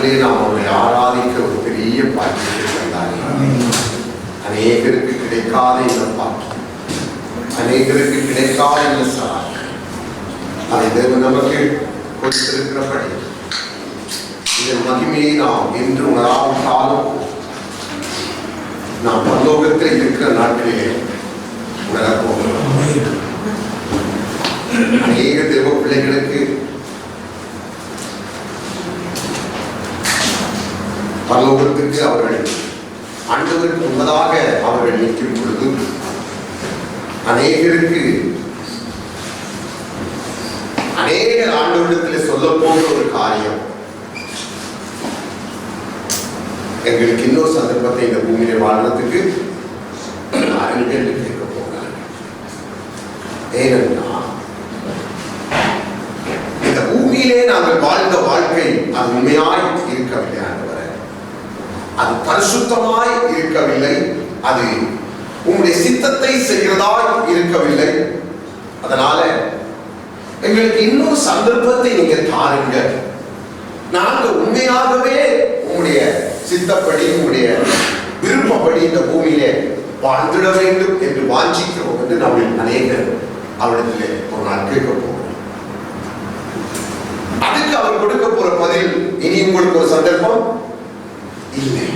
நாட்களிலே நாம் அவரை ஆராதிக்க ஒரு பெரிய பாக்கியத்தை தந்தார்கள். அநேகருக்கு கிடைக்காத இந்த பாக்கியம், அநேகருக்கு கிடைக்காத இந்த சார், அதை தேவன் நமக்கு கொடுத்திருக்கிறபடி இதன் மகிமையை நாம் என்று உணராவிட்டாலும் நாம் பரலோகத்தில் இருக்கிற நாட்களிலே உணரப்போகிறோம். அநேக தேவ பிள்ளைகளுக்கு பரலோகத்திற்கு அவர்கள் ஆண்டவருக்கு முன்பதாக அவர்கள் நிற்கும் பொழுது அநேகருக்கு அநேக ஆண்டவரிடத்தில் சொல்ல போகிற ஒரு காரியம், எங்களுக்கு இன்னொரு சந்தர்ப்பத்தை இந்த பூமியில வாழ்றதுக்கு கேட்க போகிறாங்க. ஏனென்னா இந்த பூமியிலே நாங்கள் வாழ்ந்த வாழ்க்கை அது உண்மையாய் இருக்கவில்லை ஆண்டவரே, அது பரிசுத்தமாய் இருக்கவில்லை, அது உங்களுடைய சித்தத்தை செய்கிறதாய் இருக்கவில்லை. அதனால எங்களுக்கு இன்னொரு சந்தர்ப்பத்தை நீங்க தாருங்க, நாங்கள் உண்மையாகவே உங்களுடைய சித்தப்படி உங்களுடைய விருப்பப்படி இந்த பூமியிலே வாழ்ந்திட வேண்டும் என்று வாஞ்சிக்கிறோம் என்று நம்ம அநேகர் அவரிடத்திலே ஒரு நாள் கேட்க போகிறோம். அதுக்கு அவர் கொடுக்க போற பதில், இனி உங்களுக்கு ஒரு சந்தர்ப்பம் இல்லை.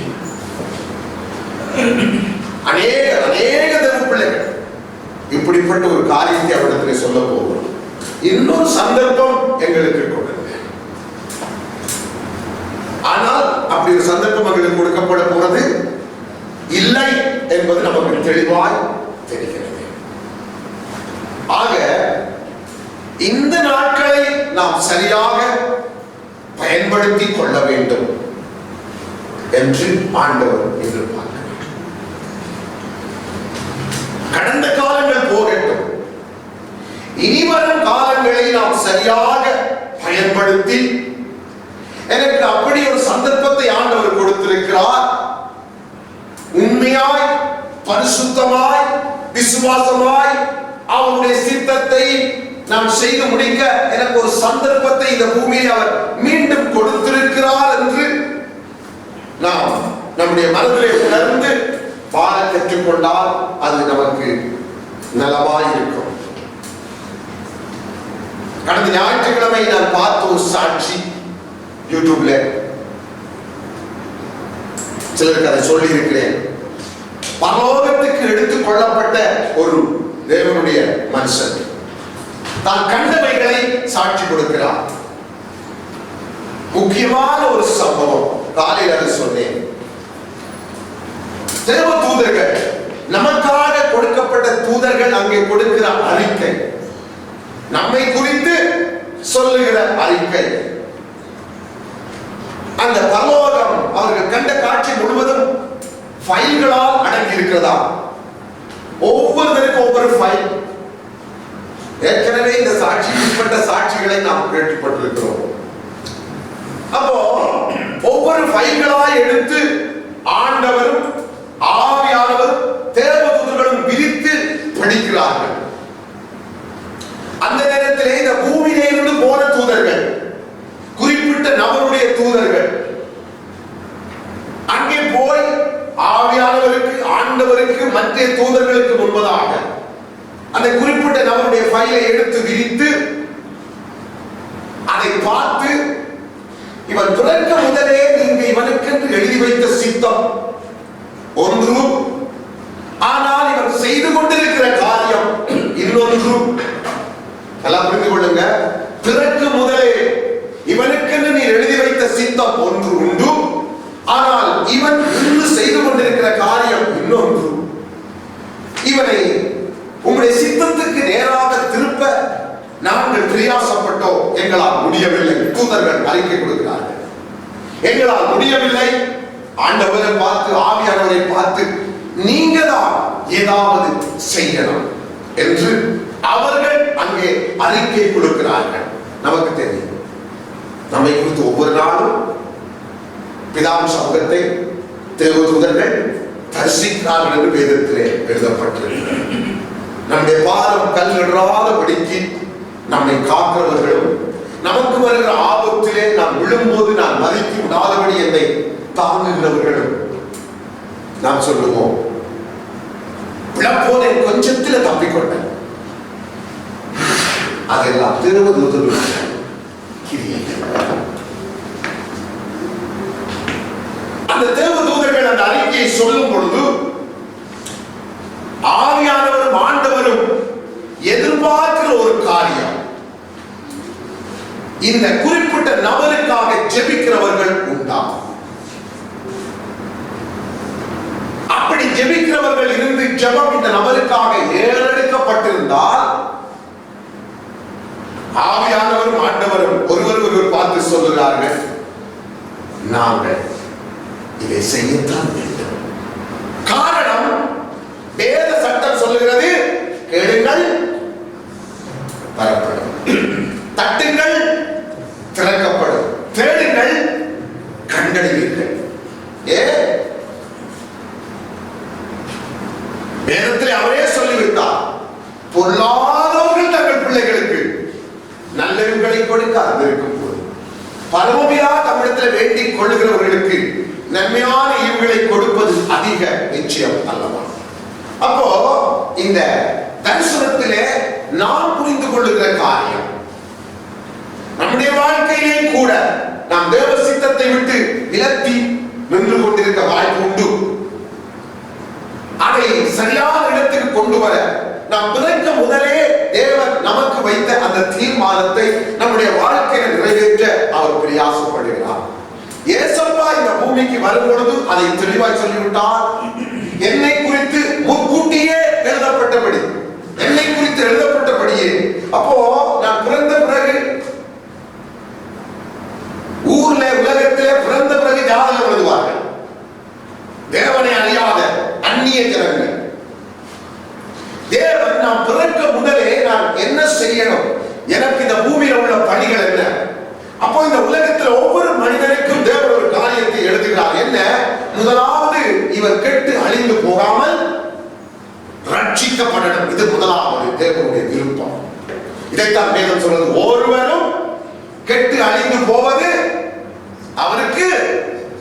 அநேக அநேக பிள்ளைகள் இப்படிப்பட்ட ஒரு காரியத்தை அவரிடத்திலே சொல்ல போகிறோம். இன்னொரு சந்தர்ப்பம் எங்களுக்கு கொடுங்க. ஆனால் அப்படி ஒரு சந்தர்ப்பம் எங்களுக்கு கொடுக்கப்பட போறது இல்லை என்பது நமக்கு தெளிவாய் தெரிகிறது. ஆக இந்த நாட்களை நாம் சரியாக பயன்படுத்திக் கொள்ள வேண்டும் என்று ஆண்டவர் எதிர்பார்க்கிறார். கடந்த காலங்கள் போகட்டும், இனிவரும் காலங்களை நாம் சரியாக பயன்படுத்தி, எனக்கு அப்படி ஒரு சந்தர்ப்பத்தை ஆண்டவர் கொடுத்திருக்கிறார், உண்மையாய் பரிசுத்தமாய் விசுவாசமாய் அவருடைய சித்தத்தை நாம் செய்து முடிக்க எனக்கு ஒரு சந்தர்ப்பத்தை இந்த பூமியை அவர் மீண்டும் கொடுத்திருக்கிறார் என்று நாம் நம்முடைய மனதிலே உணர்ந்து வாழ கற்றுக்கொண்டால் அது நமக்கு நலமாய் இருக்கும். கடந்த ஞாயிற்றுக்கிழமை நான் பார்த்த ஒரு சாட்சி யூடியூப்ல, சிலருக்கு அதை சொல்லி இருக்கிறேன். பரலோகத்துக்கு எடுத்துக் கொள்ளப்பட்ட ஒரு தேவனுடைய மனுஷன் தான் கண்டவைகளை சாட்சி கொடுக்கிறார். முக்கியமான ஒரு சம்பவம், காலையில் அதை சொன்னேன். தேவ தூதர்கள், நமக்காக கொடுக்கப்பட்ட தூதர்கள் அங்கே கொடுக்கிற அறிக்கை, நம்மை குறித்து சொல்லுகிற அறிக்கை, அந்த பரலோகம் அவர்கள் கண்ட காட்சி முழுவதும் ஃபைல்களால் அடங்கி இருக்கிறதா. ஒவ்வொருத்தருக்கும் ஒவ்வொரு ஃபைல். ஏற்கனவே இந்த சாட்சிப்பட்ட சாட்சிகளை நாம் கேட்டுப்பட்டிருக்கிறோம். அப்போ ஒவ்வொரு ஃபைல்களாய் எடுத்து ஆண்டவரும் ஆவியானவர் தேவதூதர்களும் விரித்து படிக்கிறார்கள். அந்த நேரத்திலே இந்த பூமியிலே இருந்து போன தூதர்கள், குறிப்பிட்ட நபருடைய தூதர்கள் அங்கே போய் ஆவியானவருக்கு ஆண்டவருக்கு மற்ற தூதர்களுக்கு முன்பதாக அந்த குறிப்பிட்ட நபருடைய ஃபைலை எடுத்து விரித்து அதை பார்த்து, இவன் பிறக்க முதலே நீங்க இவனுக்கு எழுதி வைத்த சித்தம் ஒன்று, ஆனால் இவன் செய்து கொண்டிருக்கிற காரியம் இன்னொன்று. எல்லாம் புரிந்து கொள்ளுங்க. பிறக்கு முதலே இவனுக்கு நீ எழுதி வைத்த சித்தம் ஒன்று உண்டு, ஆனால் இவன் இன்று செய்து கொண்டிருக்கிற காரியம் இன்னொன்று. இவனை உங்களுடைய சித்தத்துக்கு நேராக திருப்ப நாங்கள் பிரயாசப்பட்டோம், எங்களால் முடியவில்லை. தூதர்கள் அறிக்கை கொடுக்கிறார்கள், எங்களால் முடியவில்லை. ஆண்டவரை பார்த்து ஆவியானவரை பார்த்து நீங்க தான் ஏதாவது செய்யணும் என்று அவர்கள் அங்கே அறிக்கை கொடுக்கிறார்கள். நமக்கு தெரியும், நம்மை குறித்து ஒவ்வொரு நாளும் பிதாவின் சமூகத்தை தேவதூதர்கள் தரிசிக்கிறார்கள் என்று வேதத்திலே எழுதப்பட்டிருக்கிறது. நம்முடைய பாதம் கல்லிடாதபடிக்கு நம்மை காக்கிறவர்களும், நமக்கு வருகிற ஆபத்திலே நாம் விழும்போது நாம் மதித்து விடாதபடி தாங்குகிறவர்களும் நாம் சொல்லுவோம், விழப்போனை கொஞ்சத்தில் தப்பிக்கொண்டேன். அதெல்லாம் தேவதூதர்களுடைய கிரியைகள். அந்த தேவதூதர்கள் அந்த அறிக்கையை சொல்லும் பொழுது ஆவியானவரும் ஆண்டவரும் எதிர்பார்க்கிற ஒரு காரியம், இந்த குறிப்பிட்ட நபருக்காக ஜெபிக்கிறவர்கள் உண்டா? அப்படி ஜெபிக்கிறவர்கள் இருந்து ஜெபம் இந்த நபருக்காக ஏறெடுக்கப்பட்டிருந்தால் ஆவியானவரும் ஆண்டவரும் ஒருவர் பார்த்து சொல்லுகிறார்கள், நாங்கள் இதை செய்யத்தான் வேண்டும். காரணம், வேத சட்டம் சொல்லுகிறது, கேளுங்கள் தரப்படும், தட்டுங்கள் திறக்கப்படும், தேடுங்கள் கண்டடைவீர்கள். வேதத்தில் அவரே சொல்லிவிட்டார், பொல்லாதவர்கள் தங்கள் பிள்ளைகளுக்கு நல்லவர்களை கொடுக்க அறிந்திருக்கும் போது பரமபிதா தமிழத்தில் வேண்டிக் கொள்ளுகிறவர்களுக்கு நன்மையான ஈவுகளை கொடுப்பது அதிக நிச்சயம் அல்லவா? அப்போ இந்த தரிசனத்திலே நாம் புரிந்து கொள்ளுகிற காரியம், நம்முடைய வாழ்க்கையிலே கூட நாம் தேவ சித்தத்தை விட்டு விலத்தி நின்று கொண்டிருக்க வாய்ப்பு உண்டு. அதை சரியான இடத்துக்கு கொண்டு வர நாம் பிறக்க முதலே தேவன் நமக்கு வைத்த அந்த தீர்மானத்தை நம்முடைய வாழ்க்கையை நிறைவேற்ற அவர் பிரயாசப்படுகிறார். ஏசப்பா இந்த பூமிக்கு வரும் பொழுது அதை தெளிவாய் சொல்லிவிட்டார். என்னை குறித்து முன்கூட்டியே எழுதப்பட்டபடி, என்னை குறித்து எழுதப்பட்டபடியே. அப்போ நான் பிறந்த பிறகு ஊர்ல உலகத்திலே பிறந்த பிறகு ஜாதகம் எழுதுவார்கள். தேவனை அறியாத அந்நிய ஜனங்கள். தேவன் நான் பிறக்க முதலே நான் என்ன செய்யணும், எனக்கு இந்த பூமியில உள்ள பணிகள் என்ன. அப்போ இந்த உலகத்தில் ஒவ்வொரு மனிதனுக்கும் தேவன் ஒரு காரியத்தை எழுதுகிறார். என்ன? முதலாவது இவர் கெட்டு அழிந்து போகாமல் ரட்சிக்கப்படணும். இது முதலாவது தேவனுடைய விருப்பம். இதைத்தான் வேதம் சொல்றது, ஒருவரும் கெட்டு அழிந்து போவது அவருக்கு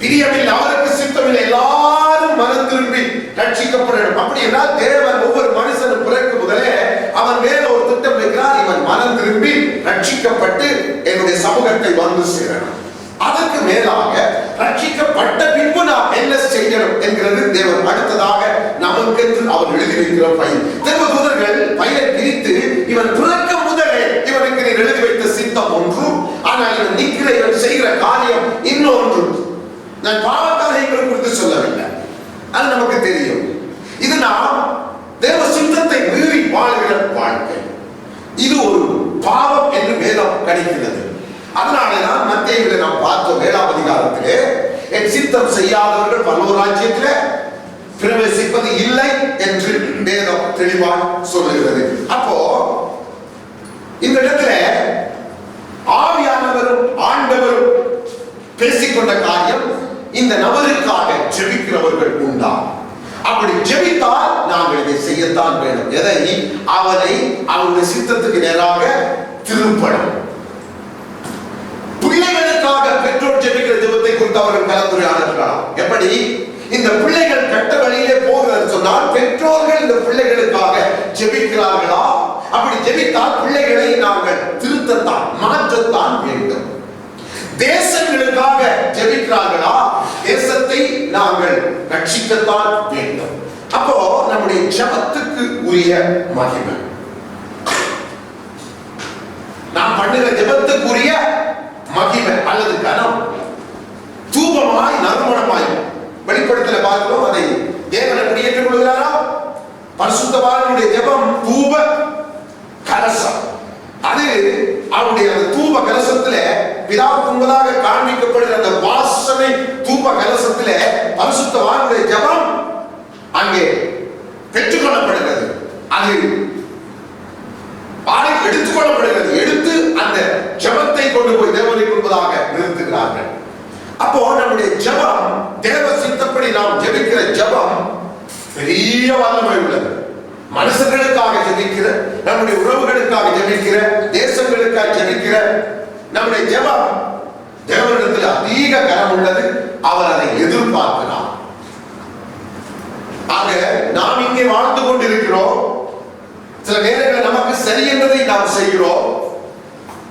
பிரியமில்லை, அவருக்கு சித்தமில்லை, எல்லாரும் மனம் திரும்பி ரட்சிக்கப்படணும். அப்படி என்றால் தேவன் ஒவ்வொரு மனுஷனும் பிறகு முதலே அவன் மேல ஒரு திட்டம் வைக்கிறார். இவன் மனம் திரும்பி ரட்சிக்கப்பட்டு என்னுடைய சமூகத்தை வந்து சேரணும். அதற்கு மேலாக ரட்சிக்கப்பட்ட பின்பு நாம் என்ன செய்யணும் என்கிறது தேவன் அடுத்ததாக நமக்கென்று அவர் எழுதி வைக்கிற பையன். தேவதூதர்கள் பையனை பிரித்து, இவன் பிறக்க முதலே இவனுக்கு நீ எழுதி வைத்த சித்தம் ஒன்று, ஆனால் இவன் நிற்கிற இவன் செய்கிற காரியம் இன்னொன்று. நான் பாவக்காரங்களை குறித்து சொல்லவில்லை, அது நமக்கு தெரியும். இது நாம் தேவ சித்தத்தை மீறி வாழ்கிற வாழ்க்கை. இது ஒரு பாவம் என்று வேதம் கணிக்கிறது. அதனாலதான் மத்தேயுவிலே நாம் பார்த்தோம் 7ஆம் அதிகாரத்திலே, என் சித்தம் செய்யாதவர்கள் பரலோக ராஜ்யத்திலே பிரவேசிப்பது இல்லை என்று வேதம் தெளிவாக சொல்லுகிறது. அப்போ இந்த இடத்துல ஆவியானவரும் ஆண்டவரும் பேசிக்கொண்ட காரியம், இந்த நபருக்காக ஜெபிக்கிறவர்கள் உண்டா? அப்படி ஜெபித்தால் நாங்கள் இதை செய்யத்தான் வேண்டும். எதை? அவனை அவனுடைய சித்தத்துக்கு நேராக திருப்பணும். பிள்ளைகளுக்காக பெற்றோர் ஜெபிக்கிற ஜெபத்தை குறித்து அவர்கள் கலந்துரையாடலாம். எப்படி இந்த பிள்ளைகள் கெட்ட வழியிலே போகிறது சொன்னால் பெற்றோர்கள் இந்த பிள்ளைகளுக்காக ஜெபிக்கிறார்களா? அப்படி ஜெபித்தால் பிள்ளைகளை நாங்கள் திருத்தத்தான் மாற்றத்தான் வேண்டும். தேசங்களுக்காக ஜெபிக்கிறார்களா? தேசத்தை நாங்கள் ரட்சிக்கத்தான் வேண்டும். அப்போ நம்முடைய ஜெபத்துக்கு உரிய மகிமை, நாம் பண்ணுகிற ஜெபத்துக்குரிய மகிமை அல்லது கனம் தூபமாய் நறுமணமாய் வெளிப்படுத்தல பார்க்கிறோம். அதை தேவன் எப்படி ஏற்றுக்கொள்கிறாரா? பரிசுத்தவானுடைய ஜெபம் தூப கலசம். அது அவருடைய அந்த தூப கலசத்திலே பிதாவுக்கு முன்பதாக காண்பிக்கப்படுகிற அந்த வாசனை தூப கலசத்திலே பரிசுத்தவானுடைய ஜெபம் அங்கே பெற்றுக்கொள்ளப்படுகிறது. அது எடுத்துக்கொள்ளப்படுகிறது. எடுத்து அந்த ஜெபத்தை கொண்டு போய் தேவனுக்கு முன்பதாக நிறுத்துகிறார்கள். அப்போ நம்முடைய ஜெபம் தேவ சித்தப்படி நாம் ஜெபிக்கிற ஜெபம் பெரிய வல்லமை உள்ளது. மனுஷர்களுக்காக ஜெபிக்கிற, நம்முடைய உறவுகளுக்காக ஜெபிக்கிற, தேசங்களுக்காக ஜெபிக்கிற நம்முடைய ஜெபம் தேவனிடத்தில் அதிக அதிக கனம் உள்ளது. அவர் அதை எதிர்பார்க்கிறார். ஆக நாம் இங்கே வாழ்ந்து கொண்டிருக்கிறோம். சில நேரங்களில் நமக்கு சரி என்பதை நாம் செய்கிறோம்,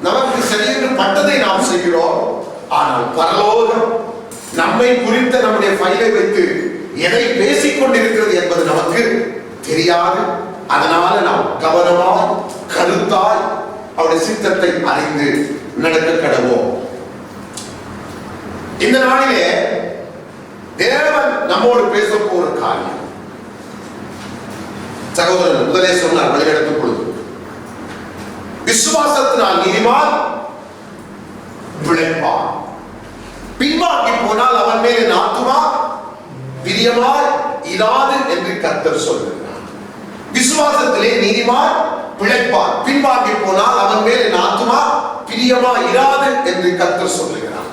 நமக்கு சரி என்று பட்டதை நாம் செய்கிறோம். ஆனால் பரலோகம் நம்மை குறித்த நம்முடைய ஃபைலை வைத்து எதை பேசிக் கொண்டிருக்கிறது என்பது நமக்கு தெரியாது. அதனால நாம் கவனமாய் கருத்தாய் அவருடைய சித்தத்தை அறிந்து நடக்க கடவோம். இந்த நாளிலே தேவன் நம்மோடு பேச போற காரியம், சகோதரன் முதலே சொன்னார் வழிநடத்தும் பொழுது, விசுவாசத்தினால் நீதிமான் பிழைப்பான், பின்வாங்கி போனால் அவன் மேல் என் ஆத்துமா பிரியமாய் இராது என்று கர்த்தர் சொல்கிறார். விசுவாசத்திலே நீதிமான் பிழைப்பான், பின்வாங்கி போனால் அவன் மேல் என் ஆத்துமா பிரியமாய் இராது என்று கர்த்தர் சொல்லுகிறார்.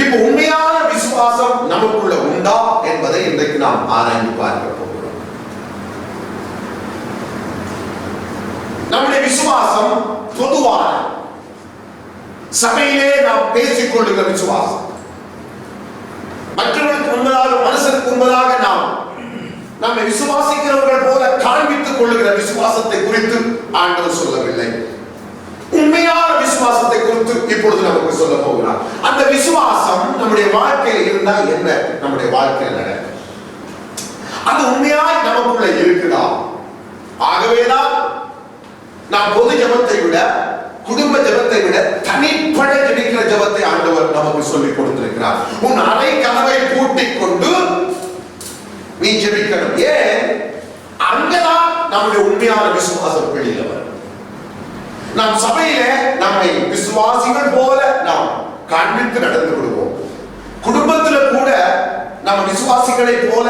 இப்ப உண்மையான விசுவாசம் நமக்குள்ள உண்டா என்பதை இன்றைக்கு நாம் ஆராய்ந்து பார்க்க போகிறோம். நம்முடைய விசுவாசம் பொதுவான சபையிலே நாம் பேசிக் கொள்ளுகிற விசுவாசம், மற்றவர்களுக்கு முன்பதாக மனுஷனுக்கு முன்பதாக நாம் நம்மை விசுவாசிக்கிறவர்கள் போல காண்பித்துக் கொள்ளுகிற விசுவாசத்தை குறித்து ஆண்டவர் சொல்லவில்லை. உண்மையான விசுவாசத்தை குறித்து இப்பொழுது நமக்கு சொல்ல போகிறார். அந்த விசுவாசம் நம்முடைய வாழ்க்கையில் இருந்தால் என்ன நம்முடைய வாழ்க்கையில் நடக்கும், அது உண்மையாய் நமக்குள்ள இருக்குதா? ஆகவேதான் நாம் பொது ஜபத்தை விட, குடும்ப ஜபத்தை விட தனிப்பட ஜபிக்கிற ஜபத்தை ஆண்டவர் நமக்கு சொல்லிக் கொடுத்திருக்கிறார். உன் அறை கதவை பூட்டிக் கொண்டு நீ ஜபிக்கணும். ஏன்? அங்கதான் நம்முடைய உண்மையான விசுவாசம் வெளியில வரும். நாம் சபையில நம்மை விசுவாசிகள் போல நாம் காண்பித்து நடந்து விடுவோம். குடும்பத்தில் கூட நம்ம விசுவாசிகளை போல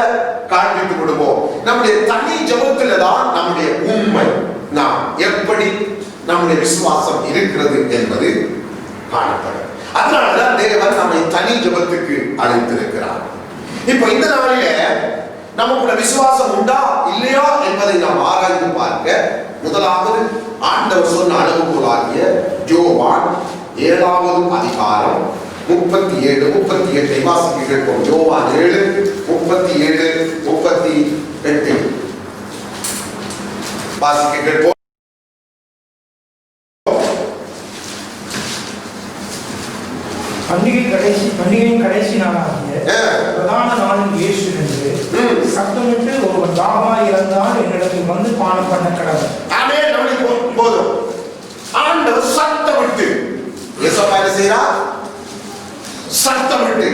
காண்பித்து விடுவோம். நம்முடைய தனி ஜபத்துல தான் நம்முடைய உண்மை, நாம் எப்படி நம்முடைய விசுவாசம் இருக்கிறது என்பது காணப்படும். அதனாலதான் தேவன் நம்மை தனி ஜபத்துக்கு அழைத்திருக்கிறார். இப்ப இந்த நாளில நமக்குள்ள விசுவாசம் உண்டா இல்லையா என்பதை நாம் ஆராய்ந்து பார்க்க முதலாவது ஆண்டவர் சொன்ன அளவுகோலாகிய யோவான் 7வது அதிகாரம் 37, 38 வாசிக்க கேட்போம். யோவான் 7, 37, 38 வாசிக்க கேட்போம். பண்டிகையின் கடைசி நாளாகிய பிரதான நாளில் இயேசு என்று சத்தமிட்டு ஒருவன் தாகமாய் இருந்தால் என்னிடத்தில் வந்து பானம் பண்ண கடவுள். ஆமென். நம்மளுக்கு போதும். ஆண்டவர் சத்தமிட்டு ஏசப்பா என்ன செய்றார்? சத்தமிட்டு.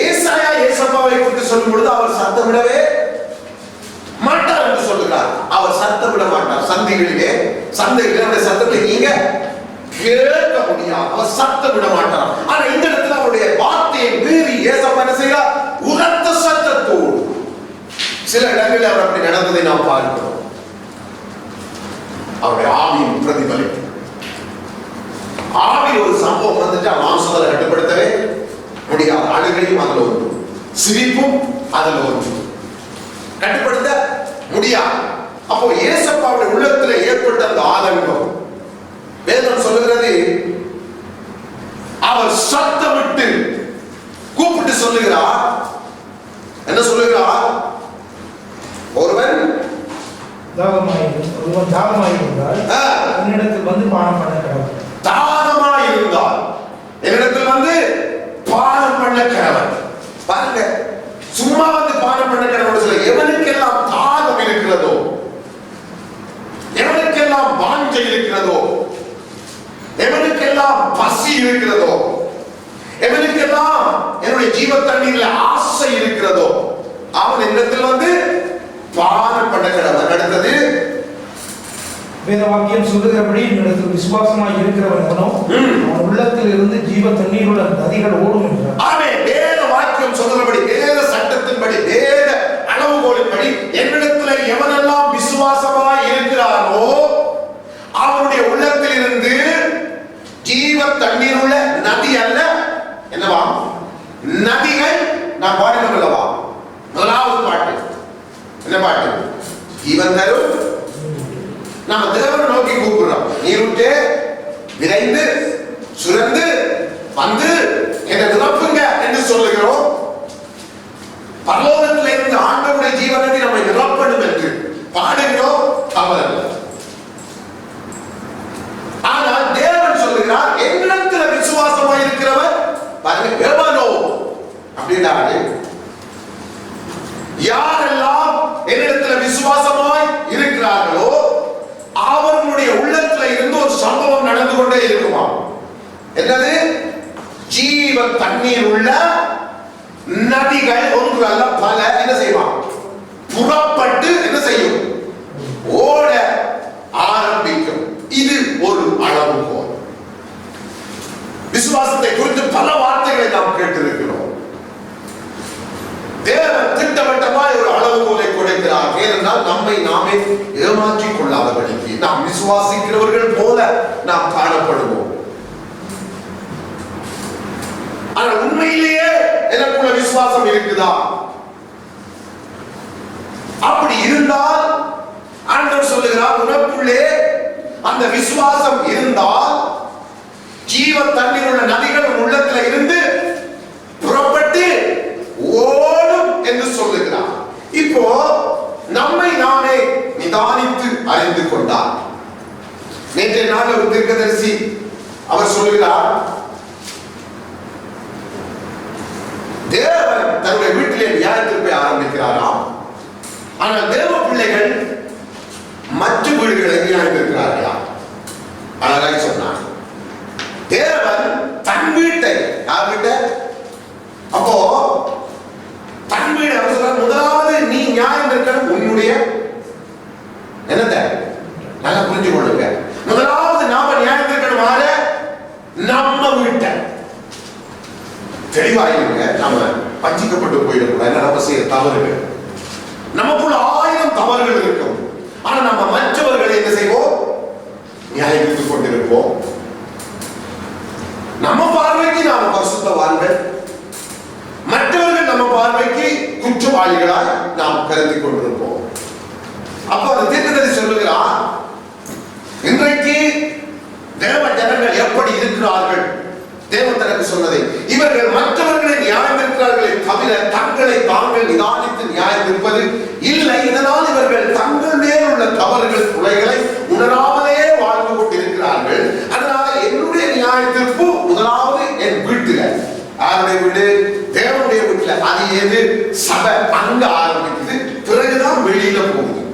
ஏசாயா ஏசப்பாவை குறித்து சொல்லும் பொழுது அவர் சத்தமிடவே மாட்டார் என்று சொல்லுகிறார். அவர் சத்தமிட மாட்டார். சந்தைகளிலே அவருடைய சத்தத்தை நீங்க கேட்க முடியாது. அவர் சத்தம் விட மாட்டார். ஆனா இந்த இடத்துல அவருடைய வார்த்தையை மீறி ஏசப்பா என்ன செய்கிறார்? உரத்த சத்தத்தோடு. சில இடங்களில் அவர் அப்படி நடந்ததை நாம் பார்க்கிறோம். அவருடைய ஆவியின் பிரதிபலிப்பு. ஆவி ஒரு சம்பவம் வந்துட்டு மாம்சத்தை கட்டுப்படுத்தவே முடியாது. அழுகையும் அதுல ஒன்று, சிரிப்பும் அதுல ஒன்று, கட்டுப்படுத்த முடியாது. அப்போ ஏசப்பாவுடைய உள்ளத்துல ஏற்பட்ட அந்த ஆதங்கம், வேதம் சொல்லுகிறது, அவர் சத்தமிட்டு கூப்பிட்டு சொல்லுகிறார். என்ன சொல்லுகிறார்? ஒருவன் தாகமாயிருந்தால் என்னிடத்தில் வந்து பானம் பண்ண கடவுள். தாகமாயிருந்தால் என்னிடத்தில் வந்து பானம் பண்ண கடவுள். பாருங்க, சும்மா வந்து பானம் பண்ண கடவுள் சொல்ல. எவனுக்கெல்லாம் தாகம் இருக்கிறதோ, எவனுக்கெல்லாம் வாஞ்சை இருக்கிறதோ, எவனுக்கெல்லாம் பசி இருக்கிறதோ, எவனுக்கெல்லாம் என்னுடைய ஜீவ தண்ணீர்ல ஆசை இருக்கிறதோ, அவன் என்னிடத்தில் வந்து பானம் பண்ண கடவுள். அடுத்தது வேத வாக்கியம் சொல்லுகிறபடி என்னிடத்தில் விசுவாசமாய் இருக்கிறவன் அவன் உள்ளத்தில் இருந்து ஜீவ தண்ணீருள்ள நதிகள் ஓடும் என்றார். ஆமென். வேத வாக்கியம் சொல்லுகிறபடி, வேத சட்டத்தின்படி, வேத அளவுகோலின்படி என்னிடத்தில் எவனெல்லாம் விசுவாசமாய் இருக்கிறானோ அவனுடைய உள்ளத்தில் இருந்து ஜீவ தண்ணீர் உள்ள நதி அல்ல, என்னவா? நதிகள். நான் பாடினோம் அல்லவா முதலாவது பாட்டு? என்ன பாட்டு? ஜீவன் தரும். நாம தேவனை நோக்கி கூப்பிடுறோம். நீருட்டே விரைந்து சுரந்து வந்து என்னது? ஜீவ தண்ணீர் உள்ள நதிகள் ஒன்று அல்ல பல என்ன செய்வான்? புறப்பட்டு என்ன செய்யும்? ஓட ஆரம்பிக்கும். இது ஒரு அளவுகோல். விசுவாசத்தை குறித்து பல வார்த்தைகளை நாம் கேட்டிருக்கிறோம். தேவன் திட்டவட்டமாய் ஒரு அளவுகோலை கொடுக்கிறார். ஏனென்றால் நம்மை நாமே ஏமாற்றிக் கொள்ளாதபடிக்கு நாம் விசுவாசிக்கிறவர்கள் போல நாம் காணப்படுவோம். ஆனால் உண்மையிலேயே எனக்குள்ள விசுவாசம் இருக்குதா? அப்படி இருந்தால் ஆண்டவர் சொல்லுகிறார், உனக்குள்ளே அந்த விசுவாசம் இருந்தால் ஜீவ தண்ணீர் உள்ள நதிகள் உள்ளத்தில் இருந்து புறப்பட்டு ஓடும் என்று சொல்லுகிறார். இப்போ நம்மை நாமே நிதானித்து அறிந்து கொண்டார். நேற்றைய நாள் ஒரு தீர்க்கதரிசி அவர் சொல்லுகிறார், தேவன் தன்னுடைய வீட்டிலே நியாயத்திற்பை ஆரம்பிக்கிறாராம். ஆனால் தேவ பிள்ளைகள் மற்ற வீடுகளை நியாயத்திருக்கிறார்களா? அழகாய் சொன்னார். தேவன் தன் வீட்டை யார் வீட்ட? அப்போ தன் வீடு முதலாவது நீ நியாயம் இருக்கணும். உன்னுடைய என்னத நல்லா புரிஞ்சு கொள்ளுங்க. முதலாவது நாம நியாயம் இருக்கணும். ஆற நம்ம வீட்டை தெளிவாயிருங்க. நாம வஞ்சிக்கப்பட்டு போயிடக்கூடாது. என்ன நம்ம செய்ய தவறுகள், நமக்குள்ள 1000 தவறுகள் இருக்கும். ஆனா நம்ம மற்றவர்களை என்ன செய்வோம்? நியாயத்துக் கொண்டிருப்போம். நம்ம பார்வைக்கு நாம பரிசுத்தவான்கள், மற்றவர்கள் நம்ம பார்வைக்கு குற்றவாளிகளாய் நாம் கருதி கொண்டிருப்போம். அப்ப அந்த தீர்க்கதரிசி சொல்லுகிறார், இன்றைக்கு தேவ ஜனங்கள் எப்படி இருக்கிறார்கள்? தேவன் தனக்கு சொன்னதை இவர்கள் மற்றவர்களை நியாயம் இருக்கிறார்களே தவிர தங்களை தாங்கள் நிதானித்து நியாயம் இருப்பது இல்லை. இதனால் இவர்கள் தங்கள் மேல் உள்ள தவறுகள் குறைகளை உணராமலே வாழ்ந்து கொண்டிருக்கிறார்கள். அதனால என்னுடைய நியாய தீர்ப்பு முதலாவது என் வீட்டுல. யாருடைய வீடு? தேவனுடைய வீட்டுல. அது ஏது? சபை. அங்க ஆரம்பிக்குது, பிறகுதான் வெளியில போகுது.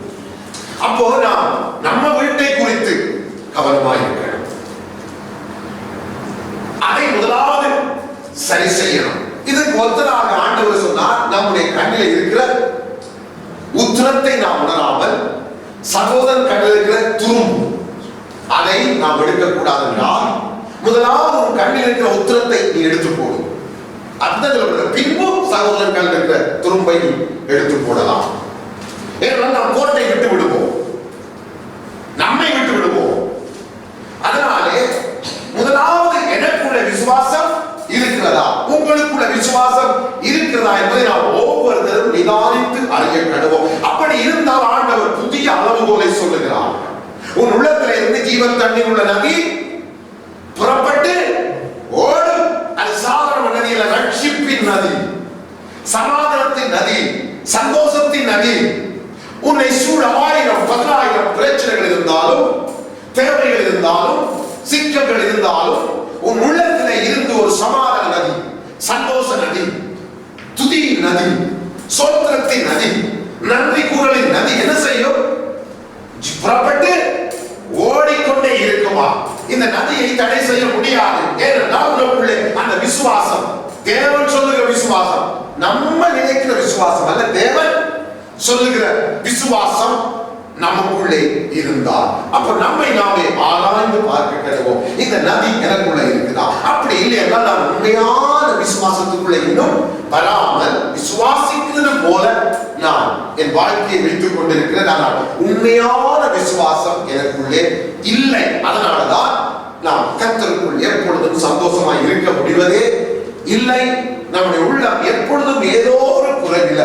அப்போ நாம் நம்ம வீட்டை குறித்து கவனமாக இருக்கணும். அதை முதலாவது சரி செய்யணும். இதுக்கு ஒத்தராக ஆண்டவர் சொன்னார், நம்முடைய கண்ணில் இருக்கிற உத்திரத்தை நாம் உணராமல் சகோதரன் கண்ணில் இருக்கிற துரும்பு அதை நாம் எடுக்கக்கூடாது என்றால் முதலாவது உன் கண்ணில் இருக்கிற உத்திரத்தை நீ எடுத்து போடும். அந்த பின்பு சகோதரன் கண்ணில் இருக்கிற துரும்பை நீ எடுத்து போடலாம். ஏனென்றால் நாம் கோட்டை விட்டு விடுவோம், நம்மை விட்டு விடுவோம். அதனாலே முதலாவது எனக்குள்ள விசுவாசம் இருக்கிறதா, உங்களுக்குள்ள விசுவாசம் இருக்கிறதா என்பதை நாம் ஒவ்வொருத்தரும் நிதானித்து அறிய கடுவோம். அப்படி இருந்தால் ஆண்டவர் புதிய அளவுகோலை சொல்லுகிறார். உன் உள்ளத்துல இருந்து ஜீவன் தண்ணீர் உள்ள நதி புறப்பட்டு ஓடும். அது சாதாரண நதி அல்ல, ரட்சிப்பின் நதி, சமாதானத்தின் நதி, சந்தோஷத்தின் நதி. உன்னை சூழ 1000 10,000 பிரச்சனைகள் இருந்தாலும், தேவைகள் இருந்தாலும், சிக்கல்கள் இருந்தாலும், உன் உள்ளத்திலே இருந்து ஒரு சமாதான நதி, சந்தோஷ நதி, துதி நதி, சோத்திரத்தின் நதி, நன்றி கூறலின் நதி என்ன செய்யும்? புறப்பட்டு ஓடிக்கொண்டே இருக்குமா? இந்த நதியை தடை செய்ய முடியாது. ஏனென்றால் உங்களுக்குள்ளே அந்த விசுவாசம், தேவன் சொல்லுகிற விசுவாசம், நம்ம நினைக்கிற விசுவாசம் அல்ல, தேவன் சொல்லுகிற விசுவாசம் நமக்குள்ளே இருந்தால் அப்ப நம்மை நாமே ஆராய்ந்து பார்க்க கிடைக்கும். இந்த நதி எனக்குள்ள இருக்குதா? அப்படி இல்லை என்றால் நான் உண்மையான விசுவாசத்துக்குள்ள இன்னும் வராமல் விசுவாசிக்கிறது போல நான் என் வாழ்க்கையை வைத்துக் கொண்டிருக்கிறேன். ஆனால் உண்மையான விசுவாசம் எனக்குள்ளே இல்லை. அதனாலதான் நாம் கர்த்தருக்குள் எப்பொழுதும் சந்தோஷமாய் இருக்க முடிவதே இல்லை. நம்முடைய உள்ளம் எப்பொழுதும் ஏதோ ஒரு குறைவில,